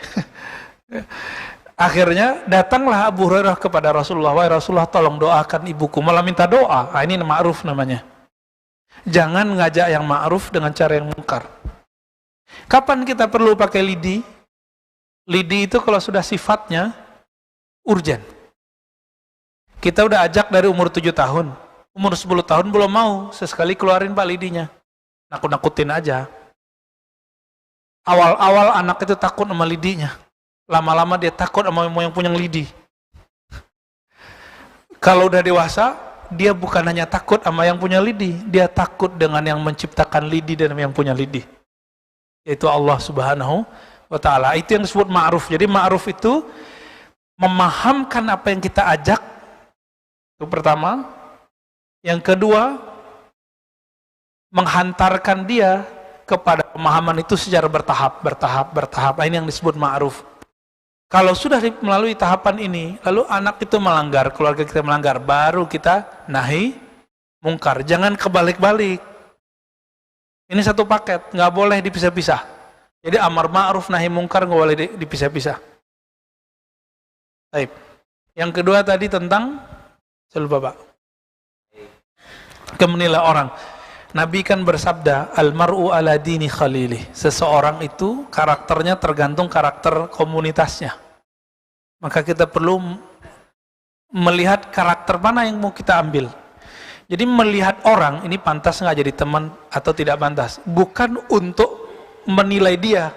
Akhirnya datanglah Abu Hurairah kepada Rasulullah, wahai Rasulullah tolong doakan ibuku, malah minta doa. Nah, ini ma'ruf namanya. Jangan ngajak yang ma'ruf dengan cara yang mungkar. Kapan kita perlu pakai lidi? Lidi itu kalau sudah sifatnya urgen. Kita udah ajak dari umur 7 tahun, umur 10 tahun belum mau, sesekali keluarin Pak lidinya. Nakut-nakutin aja. Awal-awal anak itu takut sama lidinya. Lama-lama dia takut sama yang punya lidi. Kalau udah dewasa, dia bukan hanya takut sama yang punya lidi, dia takut dengan yang menciptakan lidi dan yang punya lidi, yaitu Allah Subhanahu wa ta'ala. Itu yang disebut ma'ruf. Jadi ma'ruf itu memahamkan apa yang kita ajak, itu pertama. Yang kedua, menghantarkan dia kepada pemahaman itu secara bertahap. Nah, ini yang disebut ma'ruf. Kalau sudah melalui tahapan ini, lalu anak itu melanggar, keluarga kita melanggar, baru kita nahi mungkar. Jangan kebalik-balik. Ini satu paket, nggak boleh dipisah-pisah. Jadi amar ma'ruf nahi mungkar nggak boleh dipisah-pisah. Baik. Yang kedua tadi tentang, saya lupa Pak, menilai orang. Nabi kan bersabda, al-mar'u ala dini khalilih. Seseorang itu karakternya tergantung karakter komunitasnya. Maka kita perlu melihat karakter mana yang mau kita ambil. Jadi melihat orang, ini pantas nggak jadi teman atau tidak pantas. Bukan untuk menilai dia,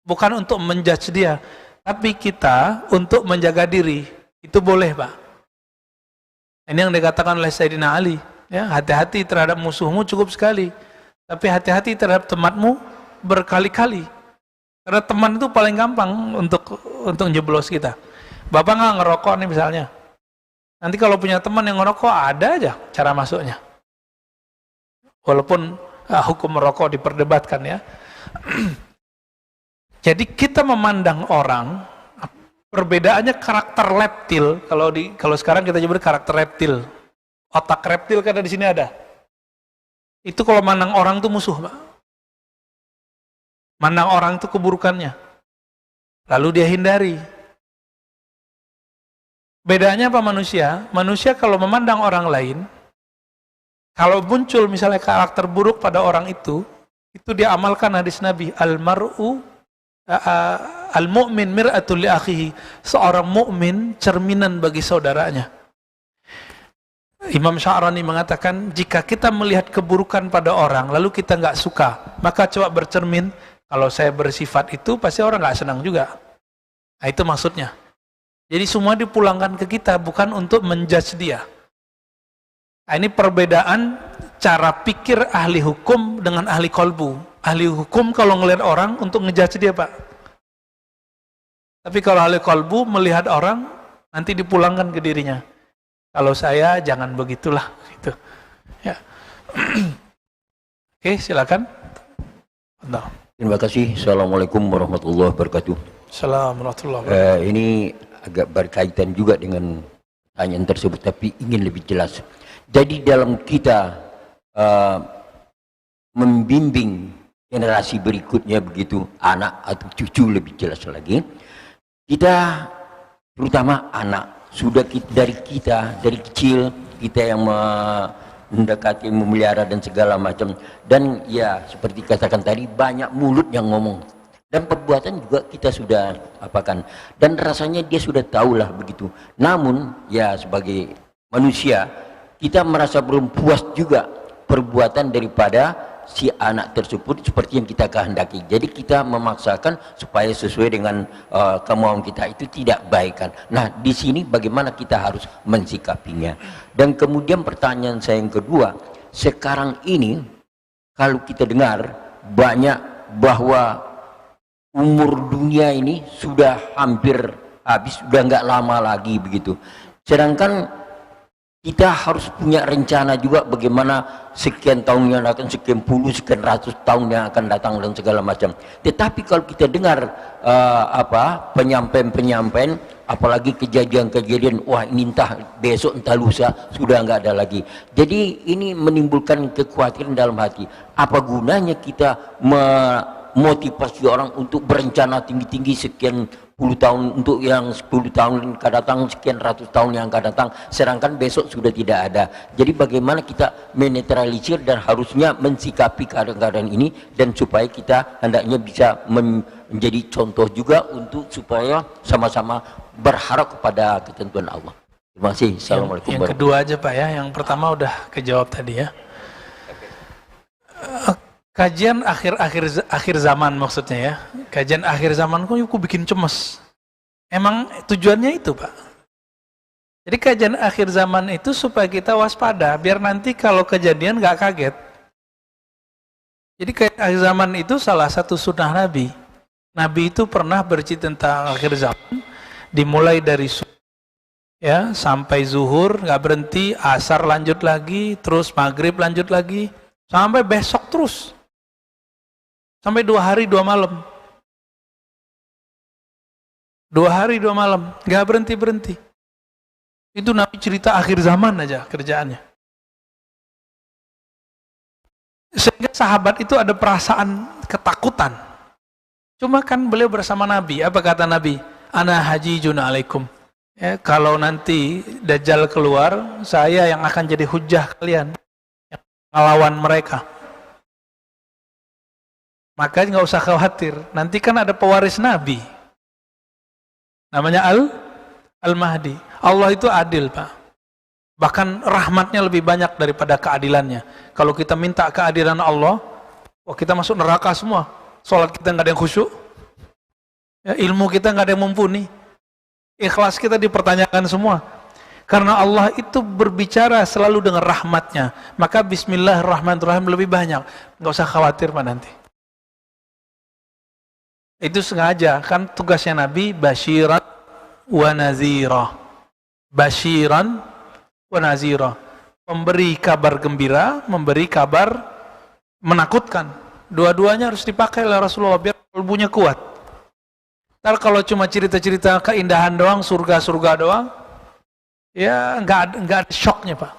bukan untuk menjudge dia, tapi kita untuk menjaga diri. Itu boleh Pak. Ini yang dikatakan oleh Sayyidina Ali. Ya, hati-hati terhadap musuhmu cukup sekali, tapi hati-hati terhadap temanmu berkali-kali. Karena teman itu paling gampang untuk jeblos kita. Bapak nggak ngerokok nih misalnya. Nanti kalau punya teman yang ngerokok, ada aja cara masuknya. Walaupun hukum merokok diperdebatkan ya. Jadi kita memandang orang, perbedaannya karakter reptil. Kalau sekarang kita nyebut karakter reptil. Otak reptil kan ada di sini ada. Itu kalau mandang orang itu musuh, Pak. Mandang orang itu keburukannya. Lalu dia hindari. Bedanya apa manusia? Manusia kalau memandang orang lain, kalau muncul misalnya karakter buruk pada orang itu dia amalkan hadis Nabi, al-mar'u al-mu'min mir'atul li akhihi. Seorang mukmin cerminan bagi saudaranya. Imam Sya'rani mengatakan, jika kita melihat keburukan pada orang, lalu kita nggak suka, maka coba bercermin, kalau saya bersifat itu, pasti orang nggak senang juga. Nah, itu maksudnya. Jadi semua dipulangkan ke kita, bukan untuk menjudge dia. Nah, ini perbedaan cara pikir ahli hukum dengan ahli kolbu. Ahli hukum kalau ngelihat orang untuk ngejudge dia, Pak. Tapi kalau ahli kolbu melihat orang, nanti dipulangkan ke dirinya. Kalau saya jangan begitulah, gitu. Ya. Oke, silakan. Entah. Terima kasih. Assalamualaikum warahmatullahi wabarakatuh. Assalamualaikum warahmatullahi wabarakatuh. Ini agak berkaitan juga dengan pertanyaan tersebut, tapi ingin lebih jelas. Jadi dalam kita membimbing generasi berikutnya begitu, anak atau cucu lebih jelas lagi, kita terutama anak, sudah dari kecil kita yang mendekati, memelihara dan segala macam, dan ya seperti katakan tadi, banyak mulut yang ngomong dan perbuatan juga kita sudah apakan, dan rasanya dia sudah tahulah begitu. Namun ya sebagai manusia kita merasa belum puas juga perbuatan daripada si anak tersebut seperti yang kita kehendaki. Jadi kita memaksakan supaya sesuai dengan kemauan kita, itu tidak baik kan. Nah, di sini bagaimana kita harus mensikapinya. Dan kemudian pertanyaan saya yang kedua, sekarang ini kalau kita dengar banyak bahwa umur dunia ini sudah hampir habis, sudah nggak lama lagi begitu. Sedangkan kita harus punya rencana juga bagaimana sekian tahun yang akan, sekian puluh, sekian ratus tahun yang akan datang dan segala macam. Tetapi kalau kita dengar penyampaian, apalagi kejadian-kejadian, wah ini entah besok entah lusa sudah nggak ada lagi. Jadi ini menimbulkan kekhawatiran dalam hati. Apa gunanya kita memotivasi orang untuk berencana tinggi-tinggi sekian puluh tahun, untuk yang 10 tahun akan datang, sekian ratus tahun yang akan datang, sedangkan besok sudah tidak ada. Jadi bagaimana kita menetralisir dan harusnya mensikapi keadaan-keadaan ini, dan supaya kita hendaknya bisa menjadi contoh juga untuk supaya sama-sama berharap kepada ketentuan Allah. Terima kasih. Assalamualaikum. Yang kedua aja Pak ya, yang pertama udah kejawab tadi ya. Kajian akhir zaman maksudnya ya. Kajian akhir zaman kok aku bikin cemas. Emang tujuannya itu Pak. Jadi kajian akhir zaman itu supaya kita waspada, biar nanti kalau kejadian nggak kaget. Jadi kajian akhir zaman itu salah satu sunnah Nabi. Nabi itu pernah bercerita tentang akhir zaman, dimulai dari ya sampai zuhur nggak berhenti, asar lanjut lagi, terus maghrib lanjut lagi, sampai besok terus. Sampai 2 hari 2 malam. 2 hari 2 malam, nggak berhenti-berhenti. Itu Nabi cerita akhir zaman aja kerjaannya. Sehingga sahabat itu ada perasaan ketakutan. Cuma kan beliau bersama Nabi, apa kata Nabi? Ana hajijun alaikum. Ya, kalau nanti Dajjal keluar, saya yang akan jadi hujah kalian, yang melawan mereka. Maka nggak usah khawatir, nanti kan ada pewaris Nabi, namanya Al-Mahdi. Allah itu adil Pak, bahkan rahmatnya lebih banyak daripada keadilannya. Kalau kita minta keadilan Allah, wah kita masuk neraka semua. Sholat kita nggak ada yang khusyuk, ya, ilmu kita nggak ada yang mumpuni, ikhlas kita dipertanyakan semua. Karena Allah itu berbicara selalu dengan rahmatnya, maka Bismillahirrahmanirrahim lebih banyak. Nggak usah khawatir Pak nanti. Itu sengaja, kan tugasnya Nabi basyiran wa nazira. Basyiran wa nazira. Memberi kabar gembira, memberi kabar menakutkan. Dua-duanya harus dipakai oleh Rasulullah biar kalbunya kuat. Ntar kalau cuma cerita-cerita keindahan doang, surga-surga doang, ya nggak ada shocknya Pak.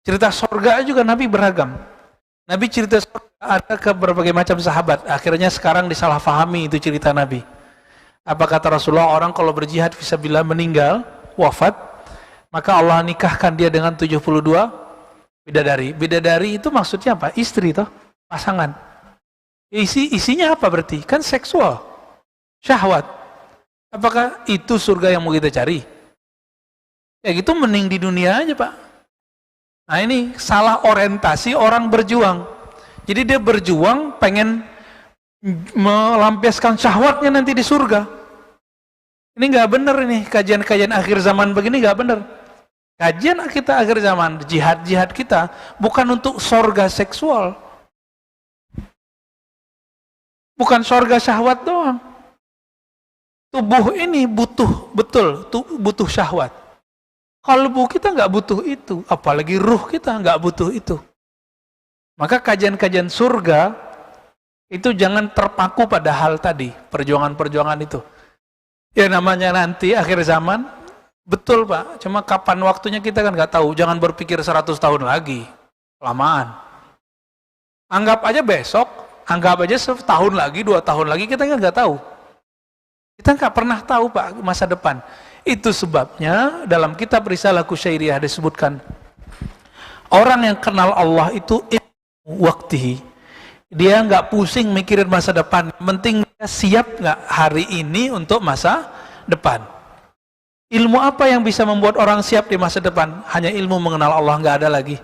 Cerita surga juga Nabi beragam. Nabi cerita surga ada ke berbagai macam sahabat. Akhirnya sekarang disalahfahami itu cerita Nabi. Apa kata Rasulullah? Orang kalau berjihad fisabilillah meninggal, wafat, maka Allah nikahkan dia dengan 72 bidadari. Bidadari itu maksudnya apa? Istri toh, pasangan. Isinya apa berarti? Kan seksual, syahwat. Apakah itu surga yang mau kita cari? Ya gitu mending di dunia aja Pak. Nah ini salah orientasi orang berjuang. Jadi dia berjuang pengen melampiaskan syahwatnya nanti di surga. Ini nggak benar ini, kajian-kajian akhir zaman begini nggak benar. Kajian kita akhir zaman, jihad-jihad kita bukan untuk surga seksual. Bukan surga syahwat doang. Tubuh ini butuh, betul, butuh syahwat. Kalbu kita nggak butuh itu, apalagi ruh kita nggak butuh itu. Maka kajian-kajian surga itu jangan terpaku pada hal tadi, perjuangan-perjuangan itu. Ya namanya nanti akhir zaman, betul Pak, cuma kapan waktunya kita kan nggak tahu. Jangan berpikir 100 tahun lagi, kelamaan. Anggap aja besok, anggap aja setahun lagi, 2 tahun lagi, kita kan nggak tahu. Kita nggak pernah tahu Pak masa depan. Itu sebabnya dalam kitab Risalah Kusyairiyah disebutkan, orang yang kenal Allah itu waktihi, dia nggak pusing mikirin masa depan, penting dia siap nggak hari ini untuk masa depan. Ilmu apa yang bisa membuat orang siap di masa depan? Hanya ilmu mengenal Allah, nggak ada lagi.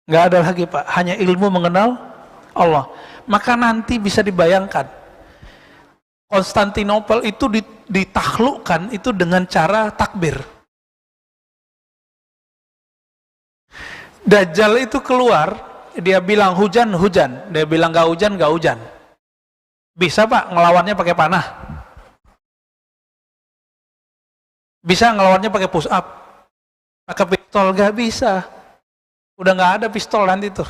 Nggak ada lagi Pak, hanya ilmu mengenal Allah. Maka nanti bisa dibayangkan, Konstantinopel itu ditaklukkan itu dengan cara takbir. Dajjal itu keluar, dia bilang hujan, hujan. Dia bilang gak hujan, gak hujan. Bisa Pak ngelawannya pakai panah? Bisa ngelawannya pakai push up, pakai pistol, gak bisa. Udah gak ada pistol nanti tuh.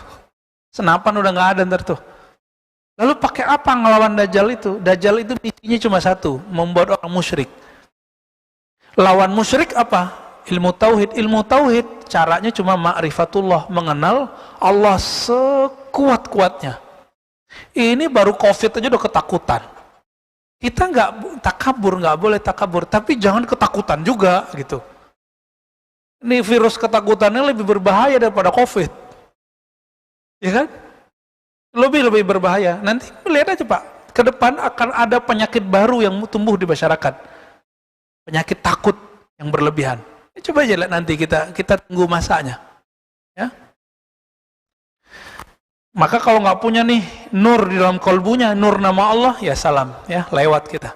Senapan udah gak ada ntar tuh. Lalu pakai apa ngelawan Dajjal itu? Dajjal itu misinya cuma satu, membuat orang musyrik. Lawan musyrik apa? Ilmu tauhid. Ilmu tauhid caranya cuma ma'rifatullah, mengenal Allah sekuat-kuatnya. Ini baru COVID aja udah ketakutan. Kita nggak takabur, nggak boleh takabur, tapi jangan ketakutan juga gitu. Ini virus ketakutannya lebih berbahaya daripada COVID, ya kan? Lebih berbahaya. Nanti lihat aja Pak, ke depan akan ada penyakit baru yang tumbuh di masyarakat, penyakit takut yang berlebihan. Coba aja lihat nanti kita tunggu masanya, ya. Maka kalau nggak punya nih nur di dalam kolbunya, nur nama Allah, ya salam, ya lewat kita.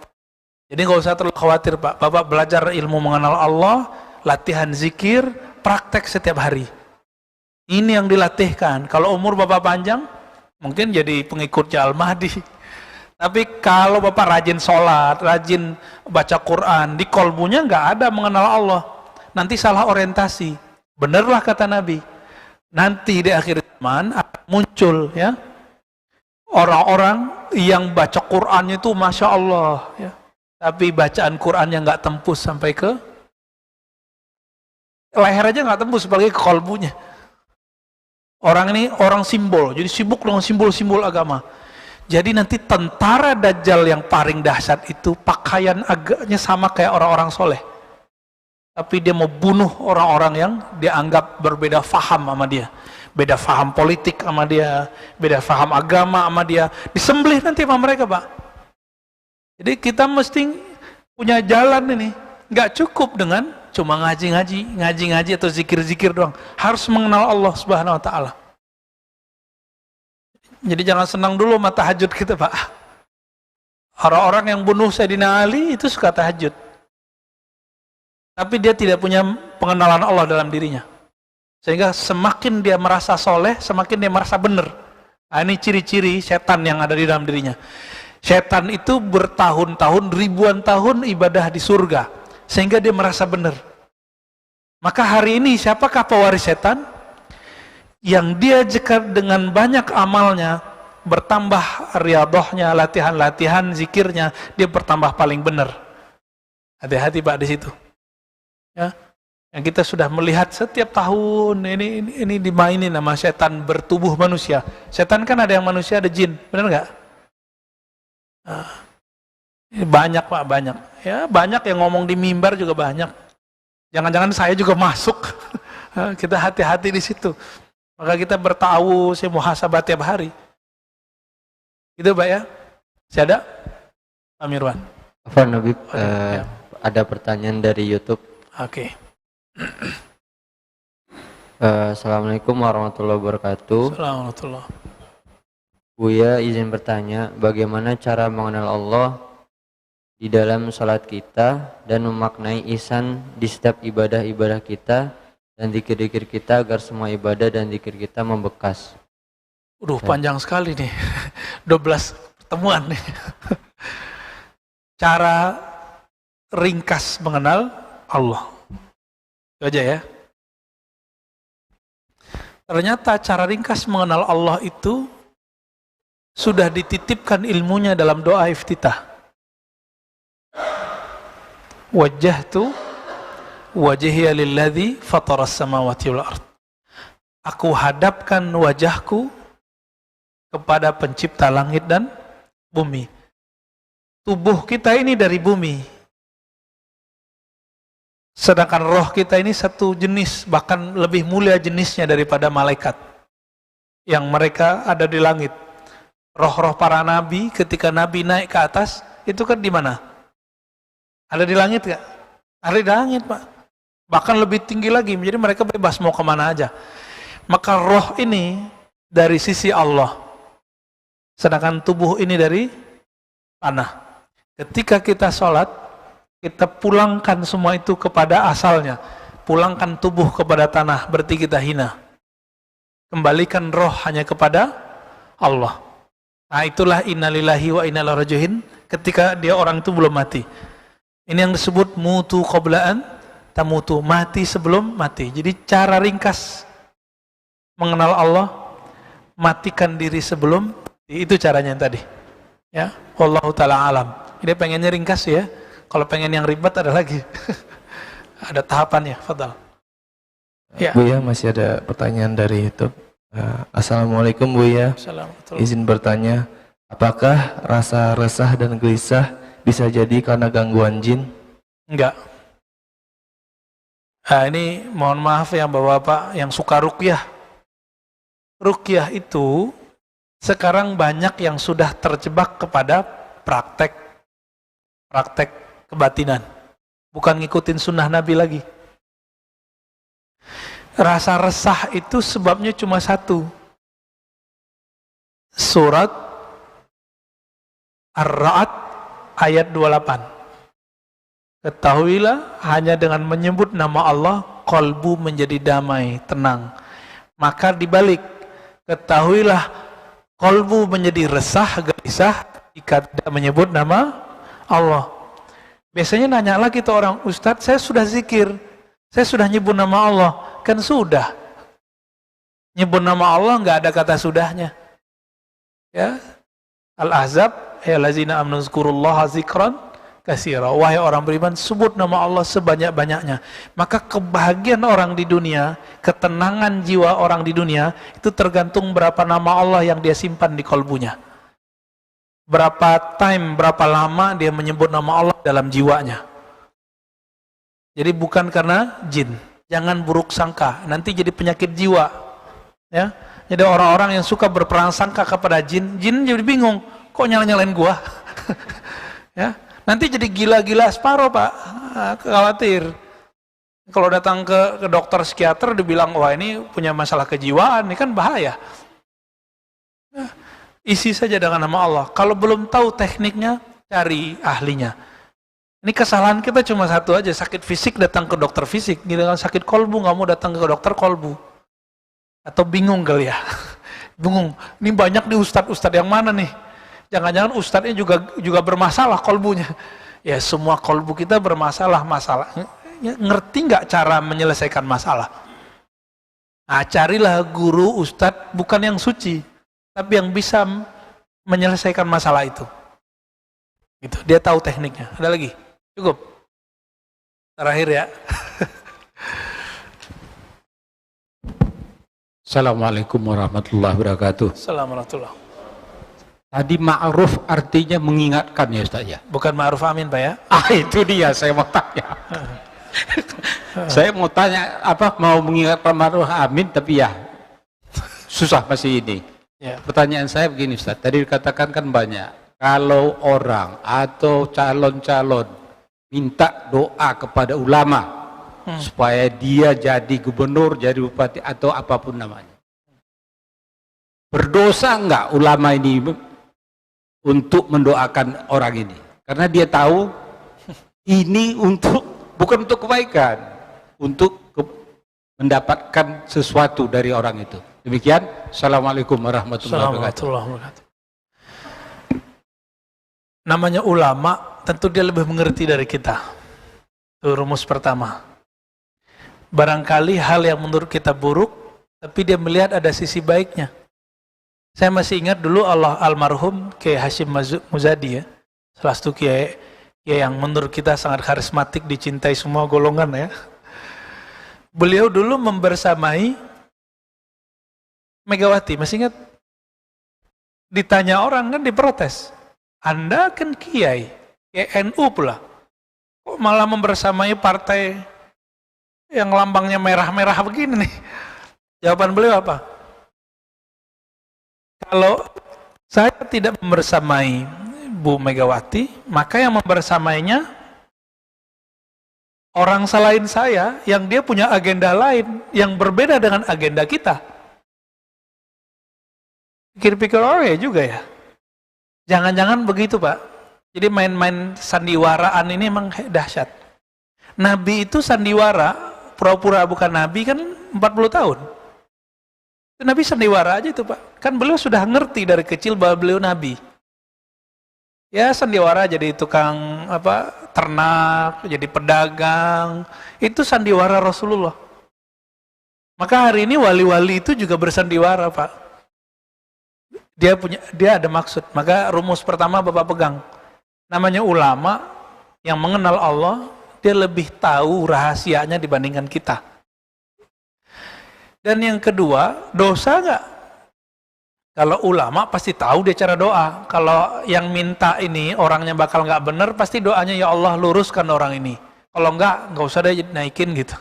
Jadi nggak usah terlalu khawatir Pak. Bapak belajar ilmu mengenal Allah, latihan zikir, praktek setiap hari. Ini yang dilatihkan. Kalau umur Bapak panjang, mungkin jadi pengikutnya Al-Mahdi. Tapi kalau Bapak rajin sholat, rajin baca Quran, di kolbunya nggak ada mengenal Allah, nanti salah orientasi. Benerlah kata Nabi. Nanti di akhir zaman akan muncul ya orang-orang yang baca Qurannya itu Masya Allah ya. Tapi bacaan Qurannya nggak tembus sampai ke leher aja, nggak tembus apalagi ke kolbunya. Orang ini orang simbol, jadi sibuk dengan simbol-simbol agama. Jadi nanti tentara Dajjal yang paling dahsyat itu pakaian agaknya sama kayak orang-orang soleh. Tapi dia mau bunuh orang-orang yang dianggap berbeda faham sama dia. Beda faham politik sama dia, beda faham agama sama dia. Disembelih nanti sama mereka Pak. Jadi kita mesti punya jalan ini. Nggak cukup dengan cuma ngaji-ngaji atau zikir-zikir doang. Harus mengenal Allah Subhanahu wa Ta'ala. Jadi jangan senang dulu sama tahajud kita Pak. Orang-orang yang bunuh Sayyidina Ali itu suka tahajud, tapi dia tidak punya pengenalan Allah dalam dirinya. Sehingga semakin dia merasa soleh, semakin dia merasa benar. Nah, ini ciri-ciri setan yang ada di dalam dirinya. Setan itu bertahun-tahun, ribuan tahun ibadah di surga, sehingga dia merasa benar. Maka hari ini siapakah pewaris setan? Yang dia jika dengan banyak amalnya, bertambah riadohnya, latihan-latihan zikirnya, dia bertambah paling benar. Hati-hati Pak di situ. Ya, yang kita sudah melihat setiap tahun ini dimainin sama setan bertubuh manusia. Setan kan ada yang manusia, ada jin, benar nggak? Nah, ini banyak Pak, banyak. Ya, banyak yang ngomong di mimbar juga banyak. Jangan-jangan saya juga masuk. Kita hati-hati di situ. Maka kita bertawus, muhasabah tiap hari. Itu Pak ya. Masih ada? Pak Mirwan. Afwan Habib, ada pertanyaan dari YouTube. Oke. Assalamualaikum warahmatullahi wabarakatuh. Assalamualaikum. Buya izin bertanya, bagaimana cara mengenal Allah di dalam salat kita dan memaknai ihsan di setiap ibadah-ibadah kita dan zikir-zikir kita agar semua ibadah dan zikir kita membekas? Panjang sekali nih. 12 pertemuan nih. Cara ringkas mengenal Allah. Itu aja ya. Ternyata cara ringkas mengenal Allah itu sudah dititipkan ilmunya dalam doa iftitah. Wajjahtu wajhiya lilladzi fataras samawati wal ard. Aku hadapkan wajahku kepada pencipta langit dan bumi. Tubuh kita ini dari bumi. Sedangkan roh kita ini satu jenis, bahkan lebih mulia jenisnya daripada malaikat yang mereka ada di langit. Roh-roh para nabi ketika nabi naik ke atas, itu kan di mana? Ada di langit gak? Ada di langit Pak. Bahkan lebih tinggi lagi, jadi mereka bebas mau kemana aja. Maka roh ini dari sisi Allah, sedangkan tubuh ini dari tanah. Ketika kita sholat, kita pulangkan semua itu kepada asalnya. Pulangkan tubuh kepada tanah, berarti kita hina. Kembalikan roh hanya kepada Allah. Nah itulah innalillahi wa inna ilaihi raji'un ketika dia orang itu belum mati. Ini yang disebut mutu qablaan tamutu, mati sebelum mati. Jadi cara ringkas mengenal Allah, matikan diri sebelum itu caranya yang tadi. Ya, wallahu taala alam. Ini pengennya ringkas ya. Kalau pengen yang ribet ada lagi. Ada tahapannya, fadal. Ya. Buya, masih ada pertanyaan dari YouTube. Assalamualaikum Buya. Assalamualaikum. Izin bertanya, apakah rasa resah dan gelisah bisa jadi karena gangguan jin? Enggak. Ini mohon maaf ya Bapak-bapak yang suka ruqyah. Ruqyah itu sekarang banyak yang sudah terjebak kepada praktek kebatinan. Bukan ngikutin sunnah Nabi lagi. Rasa resah itu sebabnya cuma satu. Surat Ar-Ra'd ayat 28. Ketahuilah hanya dengan menyebut nama Allah, qalbu menjadi damai, tenang. Maka dibalik, ketahuilah qalbu menjadi resah, gelisah jika tidak menyebut nama Allah. Biasanya nanya lagi tuh orang, Ustadz saya sudah zikir, saya sudah nyebut nama Allah. Kan sudah. Nyebut nama Allah nggak ada kata sudahnya. Ya. Al-Ahzab, ya lazina amanu zkurullaha zikran katsira. Wahai orang beriman, sebut nama Allah sebanyak-banyaknya. Maka kebahagiaan orang di dunia, ketenangan jiwa orang di dunia, itu tergantung berapa nama Allah yang dia simpan di kolbunya. Berapa time, berapa lama dia menyebut nama Allah dalam jiwanya. Jadi bukan karena jin. Jangan buruk sangka, nanti jadi penyakit jiwa. Ya. Jadi orang-orang yang suka berprasangka kepada jin jadi bingung, kok nyala-nyalain gua? Ya. Nanti jadi gila-gila separuh Pak, khawatir. Kalau datang ke dokter psikiater dibilang, wah ini punya masalah kejiwaan, ini kan bahaya. Nah, isi saja dengan nama Allah. Kalau belum tahu tekniknya, cari ahlinya. Ini kesalahan kita cuma satu aja, sakit fisik datang ke dokter fisik, giliran sakit kolbu nggak mau datang ke dokter kolbu. Atau bingung kali ya, bingung. Ini banyak di ustadz-ustadz yang mana nih? Jangan-jangan ustadznya juga bermasalah kolbunya. Ya semua kolbu kita bermasalah. Ngerti nggak cara menyelesaikan masalah? Nah, carilah guru ustadz bukan yang suci, tapi yang bisa menyelesaikan masalah itu. Gitu. Dia tahu tekniknya. Ada lagi? Cukup. Terakhir ya. Assalamualaikum warahmatullahi wabarakatuh. Assalamualaikum. Tadi ma'ruf artinya mengingatkan ya Ustaz ya? Bukan ma'ruf amin Pak ya? Itu dia saya mau tanya. Saya mau tanya mau mengingatkan ma'ruf amin tapi ya susah masih ini. Ya. Pertanyaan saya begini Ustaz, tadi dikatakan kan banyak. Kalau orang atau calon-calon minta doa kepada ulama supaya dia jadi gubernur, jadi bupati atau apapun namanya. Berdosa enggak ulama ini untuk mendoakan orang ini? Karena dia tahu ini bukan untuk kebaikan, untuk mendapatkan sesuatu dari orang itu. Demikian. Assalamualaikum warahmatullahi wabarakatuh. Namanya ulama, tentu dia lebih mengerti dari kita. Itu rumus pertama. Barangkali hal yang menurut kita buruk, tapi dia melihat ada sisi baiknya. Saya masih ingat dulu almarhum Kiai Hashim Muzadi ya, salah satu kiai yang menurut kita sangat karismatik, dicintai semua golongan ya. Beliau dulu membersamai Megawati, masih ingat? Ditanya orang kan diprotes. Anda kan kiai NU pula, kok malah membersamai partai yang lambangnya merah-merah begini nih? Jawaban beliau apa? Kalau saya tidak membersamai Bu Megawati, maka yang membersamainya orang selain saya yang dia punya agenda lain yang berbeda dengan agenda kita. Pikir-pikir orang ya juga ya. Jangan-jangan begitu Pak. Jadi main-main sandiwaraan ini memang dahsyat. Nabi itu sandiwara, pura-pura bukan Nabi kan 40 tahun. Nabi sandiwara aja itu Pak. Kan beliau sudah ngerti dari kecil bahwa beliau Nabi. Ya sandiwara jadi tukang ternak, jadi pedagang, itu sandiwara Rasulullah. Maka hari ini wali-wali itu juga bersandiwara, Pak. Dia ada maksud. Maka rumus pertama Bapak pegang. Namanya ulama yang mengenal Allah, dia lebih tahu rahasianya dibandingkan kita. Dan yang kedua, dosa nggak? Kalau ulama pasti tahu dia cara doa. Kalau yang minta ini orangnya bakal nggak benar, pasti doanya ya Allah luruskan orang ini. Kalau nggak usah deh naikin gitu.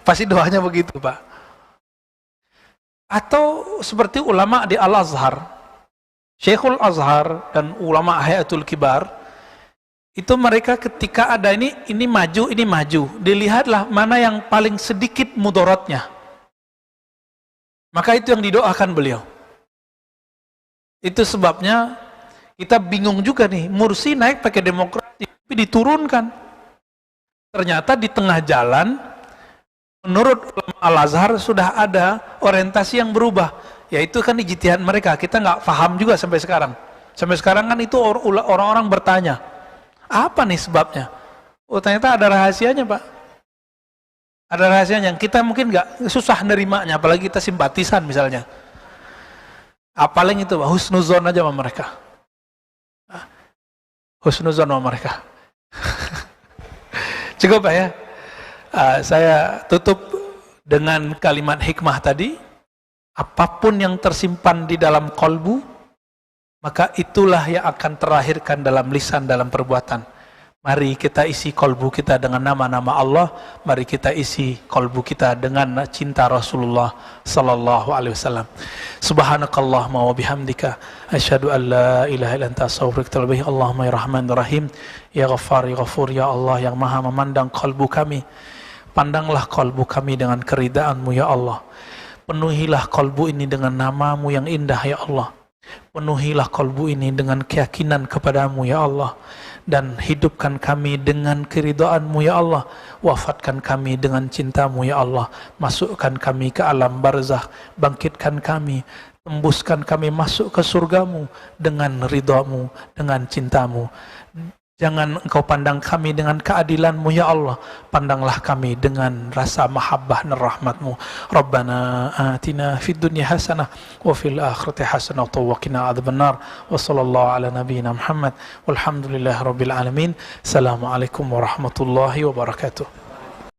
Pasti doanya begitu, Pak. Atau seperti ulama di Al-Azhar, Syekhul Azhar dan ulama Hayatul Kibar, itu mereka ketika ada ini maju, dilihatlah mana yang paling sedikit mudaratnya. Maka itu yang didoakan beliau. Itu sebabnya kita bingung juga nih, Mursi naik pakai demokrasi, tapi diturunkan. Ternyata di tengah jalan, menurut ulama Al-Azhar sudah ada orientasi yang berubah, yaitu kan ijtihad mereka. Kita nggak paham juga sampai sekarang. Sampai sekarang kan itu orang-orang bertanya, apa nih sebabnya? Oh ternyata ada rahasianya, Pak. Ada rahasianya yang kita mungkin nggak susah nerimanya, apalagi kita simpatisan misalnya. Paling itu Pak, husnuzon aja sama mereka. Husnuzon sama mereka. Cukup Pak ya. Saya tutup dengan kalimat hikmah tadi. Apapun yang tersimpan di dalam kolbu, maka itulah yang akan terlahirkan dalam lisan, dalam perbuatan. Mari kita isi kolbu kita dengan nama-nama Allah. Mari kita isi kolbu kita dengan cinta Rasulullah sallallahu alaihi wasallam. Subhanakallahumma wa bihamdika asyhadu an la ilaha illa anta astaghfiruka wa atubu ilaik. Allahumma ya Rahman Rahim, ya Ghaffar ya Ghafur, ya Allah yang Maha memandang kolbu kami. Pandanglah kolbu kami dengan keridaan-Mu ya Allah. Penuhilah kolbu ini dengan nama-Mu yang indah ya Allah. Penuhilah kolbu ini dengan keyakinan kepada-Mu ya Allah. Dan hidupkan kami dengan keridhaan-Mu ya Allah. Wafatkan kami dengan cinta-Mu ya Allah. Masukkan kami ke alam barzakh. Bangkitkan kami, tembuskan kami masuk ke surga-Mu dengan ridha-Mu, dengan cinta-Mu. Jangan Engkau pandang kami dengan keadilan-Mu ya Allah. Pandanglah kami dengan rasa mahabbah dan rahmat-Mu. Rabbana atina fid dunya hasanah wa fil akhirati hasanah wa qina adzabannar. Wa sallallahu ala nabiyyina Muhammad walhamdulillahi rabbil alamin. Assalamualaikum warahmatullahi wabarakatuh.